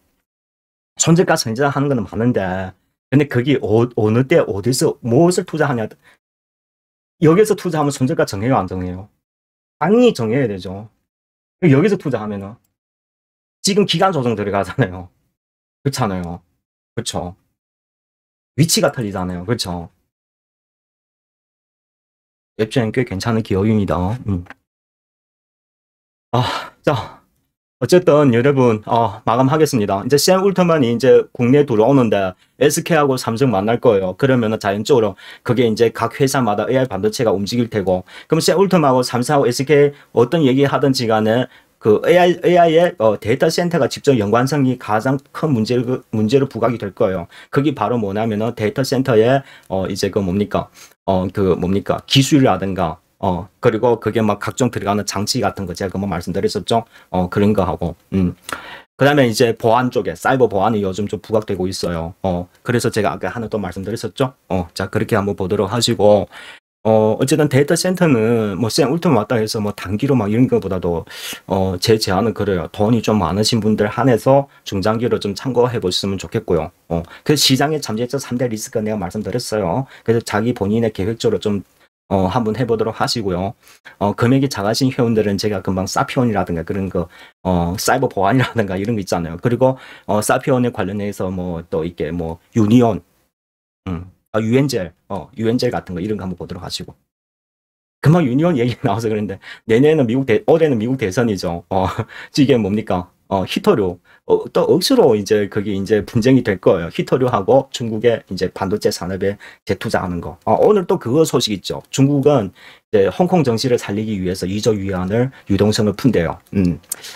손절가 설정하는 거는 많은데 근데 그게 어느 때 어디서 무엇을 투자하냐. 여기서 투자하면 손절가 정해요, 안 정해요? 당연히 정해야 되죠. 여기서 투자하면은 지금 기간 조정 들어가잖아요. 그렇잖아요. 그렇죠. 위치가 틀리잖아요. 그렇죠. 웹젠 꽤 괜찮은 기업입니다. 자, 어쨌든 여러분 마감하겠습니다. 이제 샘 울트만이 이제 국내에 들어오는데 SK하고 삼성 만날 거예요. 그러면은 자연적으로 그게 이제 각 회사마다 AI 반도체가 움직일 테고, 그럼 샘 울트만하고 삼성하고 SK 어떤 얘기하든지 간에 그 AI의 데이터 센터가 직접 연관성이 가장 큰 문제로 부각이 될 거예요. 그게 바로 뭐냐면은 데이터 센터에 이제 그 뭡니까 기술이라든가 그리고 그게 막 각종 들어가는 장치 같은 거 제가 금방 말씀드렸었죠. 그런 거 하고 그 다음에 이제 보안 쪽에 사이버 보안이 요즘 좀 부각되고 있어요. 그래서 제가 아까 하나 또 말씀드렸었죠. 자, 그렇게 한번 보도록 하시고 어쨌든 데이터 센터는 뭐 쌤 울트라 왔다 해서 뭐 단기로 막 이런 것보다도 제 제안은 그래요. 돈이 좀 많으신 분들 한해서 중장기로 좀 참고해 보셨으면 좋겠고요. 그래서 시장의 잠재적 3대 리스크가 내가 말씀드렸어요. 그래서 자기 본인의 계획적으로 좀 한번 해보도록 하시고요. 금액이 작으신 회원들은 제가 금방 사피온이라든가 그런 거, 사이버 보안이라든가 이런 거 있잖아요. 그리고, 사피온에 관련해서 뭐 또 이게 뭐 유니온, 유엔젤, 유엔젤 같은 거 이런 거 한번 보도록 하시고. 금방 유니온 얘기 나와서 그랬는데, 내년에는 올해는 미국 대선이죠. 이게 뭡니까? 히터류. 또 억수로 이제 그게 이제 분쟁이 될 거예요. 히터류하고 중국의 이제 반도체 산업에 재투자하는 거. 오늘 또 그거 소식 있죠. 중국은 이제 홍콩 정시를 살리기 위해서 2조 위안을 유동성을 푼대요.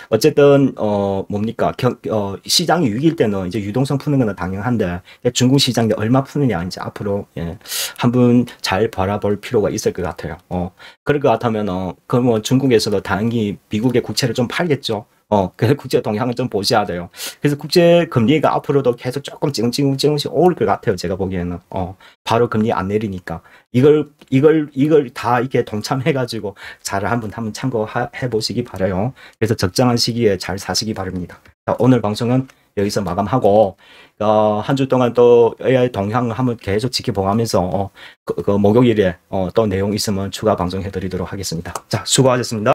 어쨌든 뭡니까? 시장이 위기일 때는 이제 유동성 푸는 건 당연한데 중국 시장이 얼마 푸느냐 이제 앞으로 한번 잘 바라볼 필요가 있을 것 같아요. 그럴 것 같으면 그럼 뭐 중국에서도 당연히 미국의 국채를 좀 팔겠죠. 그래서 국제 동향을 좀 보셔야 돼요. 그래서 국제 금리가 앞으로도 계속 조금 찌금찌금씩 오를 것 같아요. 제가 보기에는. 바로 금리 안 내리니까. 이걸 다 이렇게 동참해가지고 잘 한번 참고해 보시기 바라요. 그래서 적정한 시기에 잘 사시기 바랍니다. 자, 오늘 방송은 여기서 마감하고, 한 주 동안 또 AI 동향을 한번 계속 지켜보면서, 목요일에 또 내용 있으면 추가 방송해 드리도록 하겠습니다. 자, 수고하셨습니다.